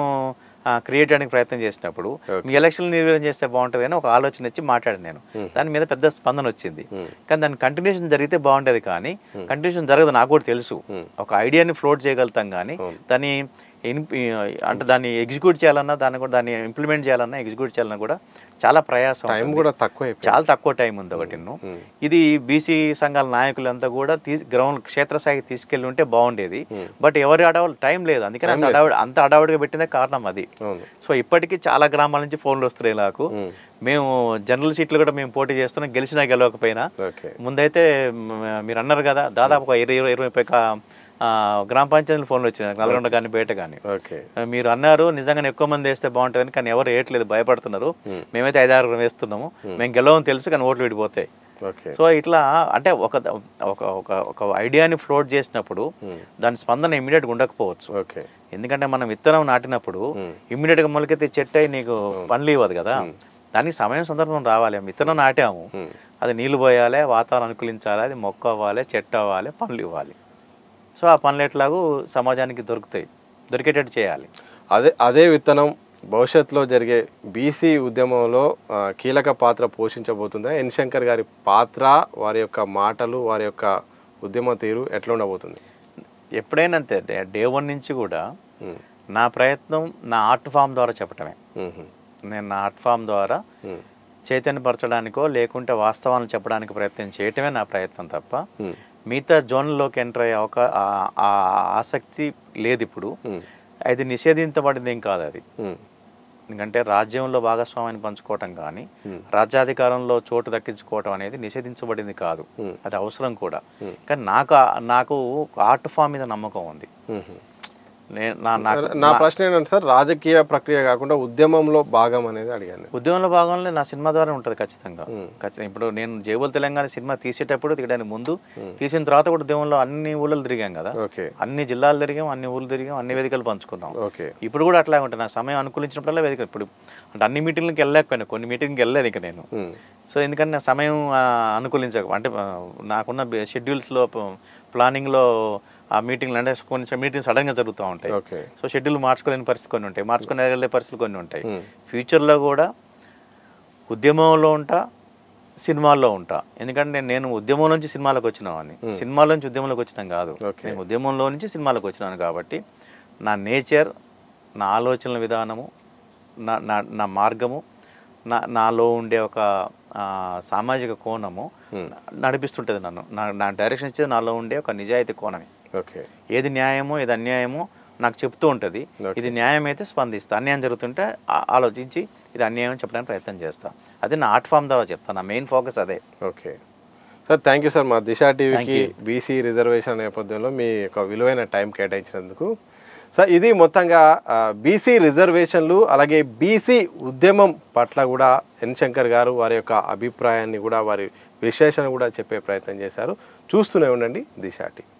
క్రియేట్ చేయడానికి ప్రయత్నం చేసినప్పుడు మీ ఎలక్షన్లు నిర్వీర్యం చేస్తే బాగుంటుంది అని ఒక ఆలోచన వచ్చి మాట్లాడాను నేను. దాని మీద పెద్ద స్పందన వచ్చింది. కానీ దాని కంటిన్యూషన్ జరిగితే బాగుండేది, కానీ కంటిన్యూషన్ జరగదు నాకు కూడా తెలుసు. ఒక ఐడియాని ఫ్లోట్ చేయగలుగుతాం కానీ దాన్ని అంటే దాన్ని ఎగ్జిక్యూట్ చేయాలన్నా, దాన్ని ఇంప్లిమెంట్ చేయాలన్నా, ఎగ్జిక్యూట్ చేయాలన్నా కూడా చాలా ప్రయాసం, చాలా తక్కువ టైం ఉంది. ఒకటి ఇది బీసీ సంఘాల నాయకులంతా కూడా క్షేత్రస్థాయికి తీసుకెళ్ళి ఉంటే బాగుండేది. బట్ ఎవరి టైం లేదు, అందుకని అంత అడావుడిగా పెట్టిందే కారణం అది. సో ఇప్పటికీ చాలా గ్రామాల నుంచి ఫోన్లు వస్తున్నాయి నాకు. మేము జనరల్ సీట్లు కూడా మేము పోటీ చేస్తున్నాం, గెలిచినా గెలవకపోయినా. ముందైతే మీరు అన్నారు కదా దాదాపు ఒక 20-25 గ్రామ పంచాయతీలు ఫోన్లు వచ్చినాయి, నల్గొండ కానీ బయట కానీ. మీరు అన్నారు నిజంగానే ఎక్కువ మంది వేస్తే బాగుంటుందని, కానీ ఎవరు వేయట్లేదు, భయపడుతున్నారు. మేమైతే 5-6 వేస్తున్నాము, మేము గెలవని తెలుసు కానీ ఓట్లు విడిపోతాయి. సో ఇట్లా అంటే ఒక ఐడియాని ఫ్లోట్ చేసినప్పుడు దాని స్పందన ఇమ్మీడియట్గా ఉండకపోవచ్చు. ఎందుకంటే మనం విత్తనం నాటినప్పుడు ఇమ్మీడియట్గా మొలకెత్తి చెట్టు అయి నీకు పండ్లు ఇవ్వదు కదా. దానికి సమయం సందర్భం రావాలి. విత్తనం నాటాము, అది నీళ్లు పోయాలి, వాతావరణం అనుకూలించాలి, అది మొక్క అవ్వాలి, చెట్టు అవ్వాలి, పండ్లు ఇవ్వాలి. సో ఆ పనులు ఎట్లాగూ సమాజానికి దొరికేటట్టు చేయాలి. అదే విత్తనం భవిష్యత్తులో జరిగే బీసీ ఉద్యమంలో కీలక పాత్ర పోషించబోతుందా? ఎన్ శంకర్ గారి పాత్ర, వారి యొక్క మాటలు, వారి యొక్క ఉద్యమ తీరు ఎట్లా ఉండబోతుంది? ఎప్పుడైనా అంతే, డే 1 నుంచి కూడా నా ప్రయత్నం నా ఆర్ట్ ఫామ్ ద్వారా చెప్పటమే. నేను నా ఆర్ట్ ఫామ్ ద్వారా చైతన్యపరచడానికో లేకుంటే వాస్తవాలను చెప్పడానికి ప్రయత్నం చేయటమే నా ప్రయత్నం తప్ప మిగతా జోన్లోకి ఎంటర్ అయ్యే ఆసక్తి లేదు ఇప్పుడు. అది నిషేధించబడింది ఏం కాదు అది. ఎందుకంటే రాజ్యంలో భాగస్వామ్యాన్ని పంచుకోవటం కానీ, రాజ్యాధికారంలో చోటు దక్కించుకోవటం అనేది నిషేధించబడింది కాదు, అది అవసరం కూడా. కానీ నాకు ఆర్ట్ ఫామ్ మీద నమ్మకం ఉంది. నా ప్రశ్న ఏంటంటే సార్, రాజకీయ ప్రక్రియ కాకుండా ఉద్యమంలో భాగం అనేది అడిగాను. ఉద్యమంలో భాగంలో నా సినిమా ద్వారా ఉంటుంది ఖచ్చితంగా. ఇప్పుడు నేను జైబోల్ తెలంగాణ సినిమా తీసేటప్పుడు, తీయడానికి ముందు, తీసిన తర్వాత కూడా ఉద్యమంలో అన్ని ఊళ్ళలు తిరిగాం కదా, అన్ని జిల్లాలు తిరిగాం, అన్ని ఊళ్ళు తిరిగాం, అన్ని వేదికలు పంచుకున్నాం. ఇప్పుడు కూడా అట్లాగే ఉంటుంది. నా సమయం అనుకూలించినప్పుడల్లా వేదిక. ఇప్పుడు అంటే అన్ని మీటింగ్లకి వెళ్ళలేకపోయినా, కొన్ని మీటింగ్కి వెళ్ళలేదు ఇక నేను. సో ఎందుకంటే నా సమయం అనుకూలించక, అంటే నాకున్న షెడ్యూల్స్లో, ప్లానింగ్లో ఆ మీటింగ్లు అంటే కొన్ని మీటింగ్స్ సడన్గా జరుగుతూ ఉంటాయి. సో షెడ్యూల్ మార్చుకోలేని పరిస్థితి కొన్ని ఉంటాయి, మార్చుకుని వెళ్ళే పరిస్థితులు కొన్ని ఉంటాయి. ఫ్యూచర్లో కూడా ఉద్యమంలో ఉంటా, సినిమాల్లో ఉంటా. ఎందుకంటే నేను ఉద్యమం నుంచి సినిమాలకు వచ్చినామని, సినిమాల నుంచి ఉద్యమంలోకి వచ్చినాం కాదు, నేను ఉద్యమంలో నుంచి సినిమాలకు వచ్చినాను. కాబట్టి నా నేచర్, నా ఆలోచనల విధానము, నా మార్గము, నాలో ఉండే ఒక సామాజిక కోణము నడిపిస్తుంటుంది నన్ను. నా డైరెక్షన్ ఇచ్చేది నాలో ఉండే ఒక నిజాయితీ కోణమే. ఓకే. ఏది న్యాయమో ఏది అన్యాయమో నాకు చెప్తూ ఉంటుంది. ఇది న్యాయం అయితే స్పందిస్తా, అన్యాయం జరుగుతుంటే ఆలోచించి ఇది అన్యాయం అని చెప్పడానికి ప్రయత్నం చేస్తాను. అదే నా ఆర్ట్ ఫామ్ ద్వారా చెప్తాను, నా మెయిన్ ఫోకస్ అదే. Okay sir, thank you sir. మా దిశ టీవీకి బీసీ రిజర్వేషన్ నేపథ్యంలో మీ యొక్క విలువైన టైం కేటాయించినందుకు. సార్, ఇది మొత్తంగా బీసీ రిజర్వేషన్లు అలాగే బీసీ ఉద్యమం పట్ల కూడా ఎన్ శంకర్ గారు వారి యొక్క అభిప్రాయాన్ని కూడా వారి విశ్లేషణ కూడా చెప్పే ప్రయత్నం చేశారు. చూస్తూనే ఉండండి దిశ టీవీ.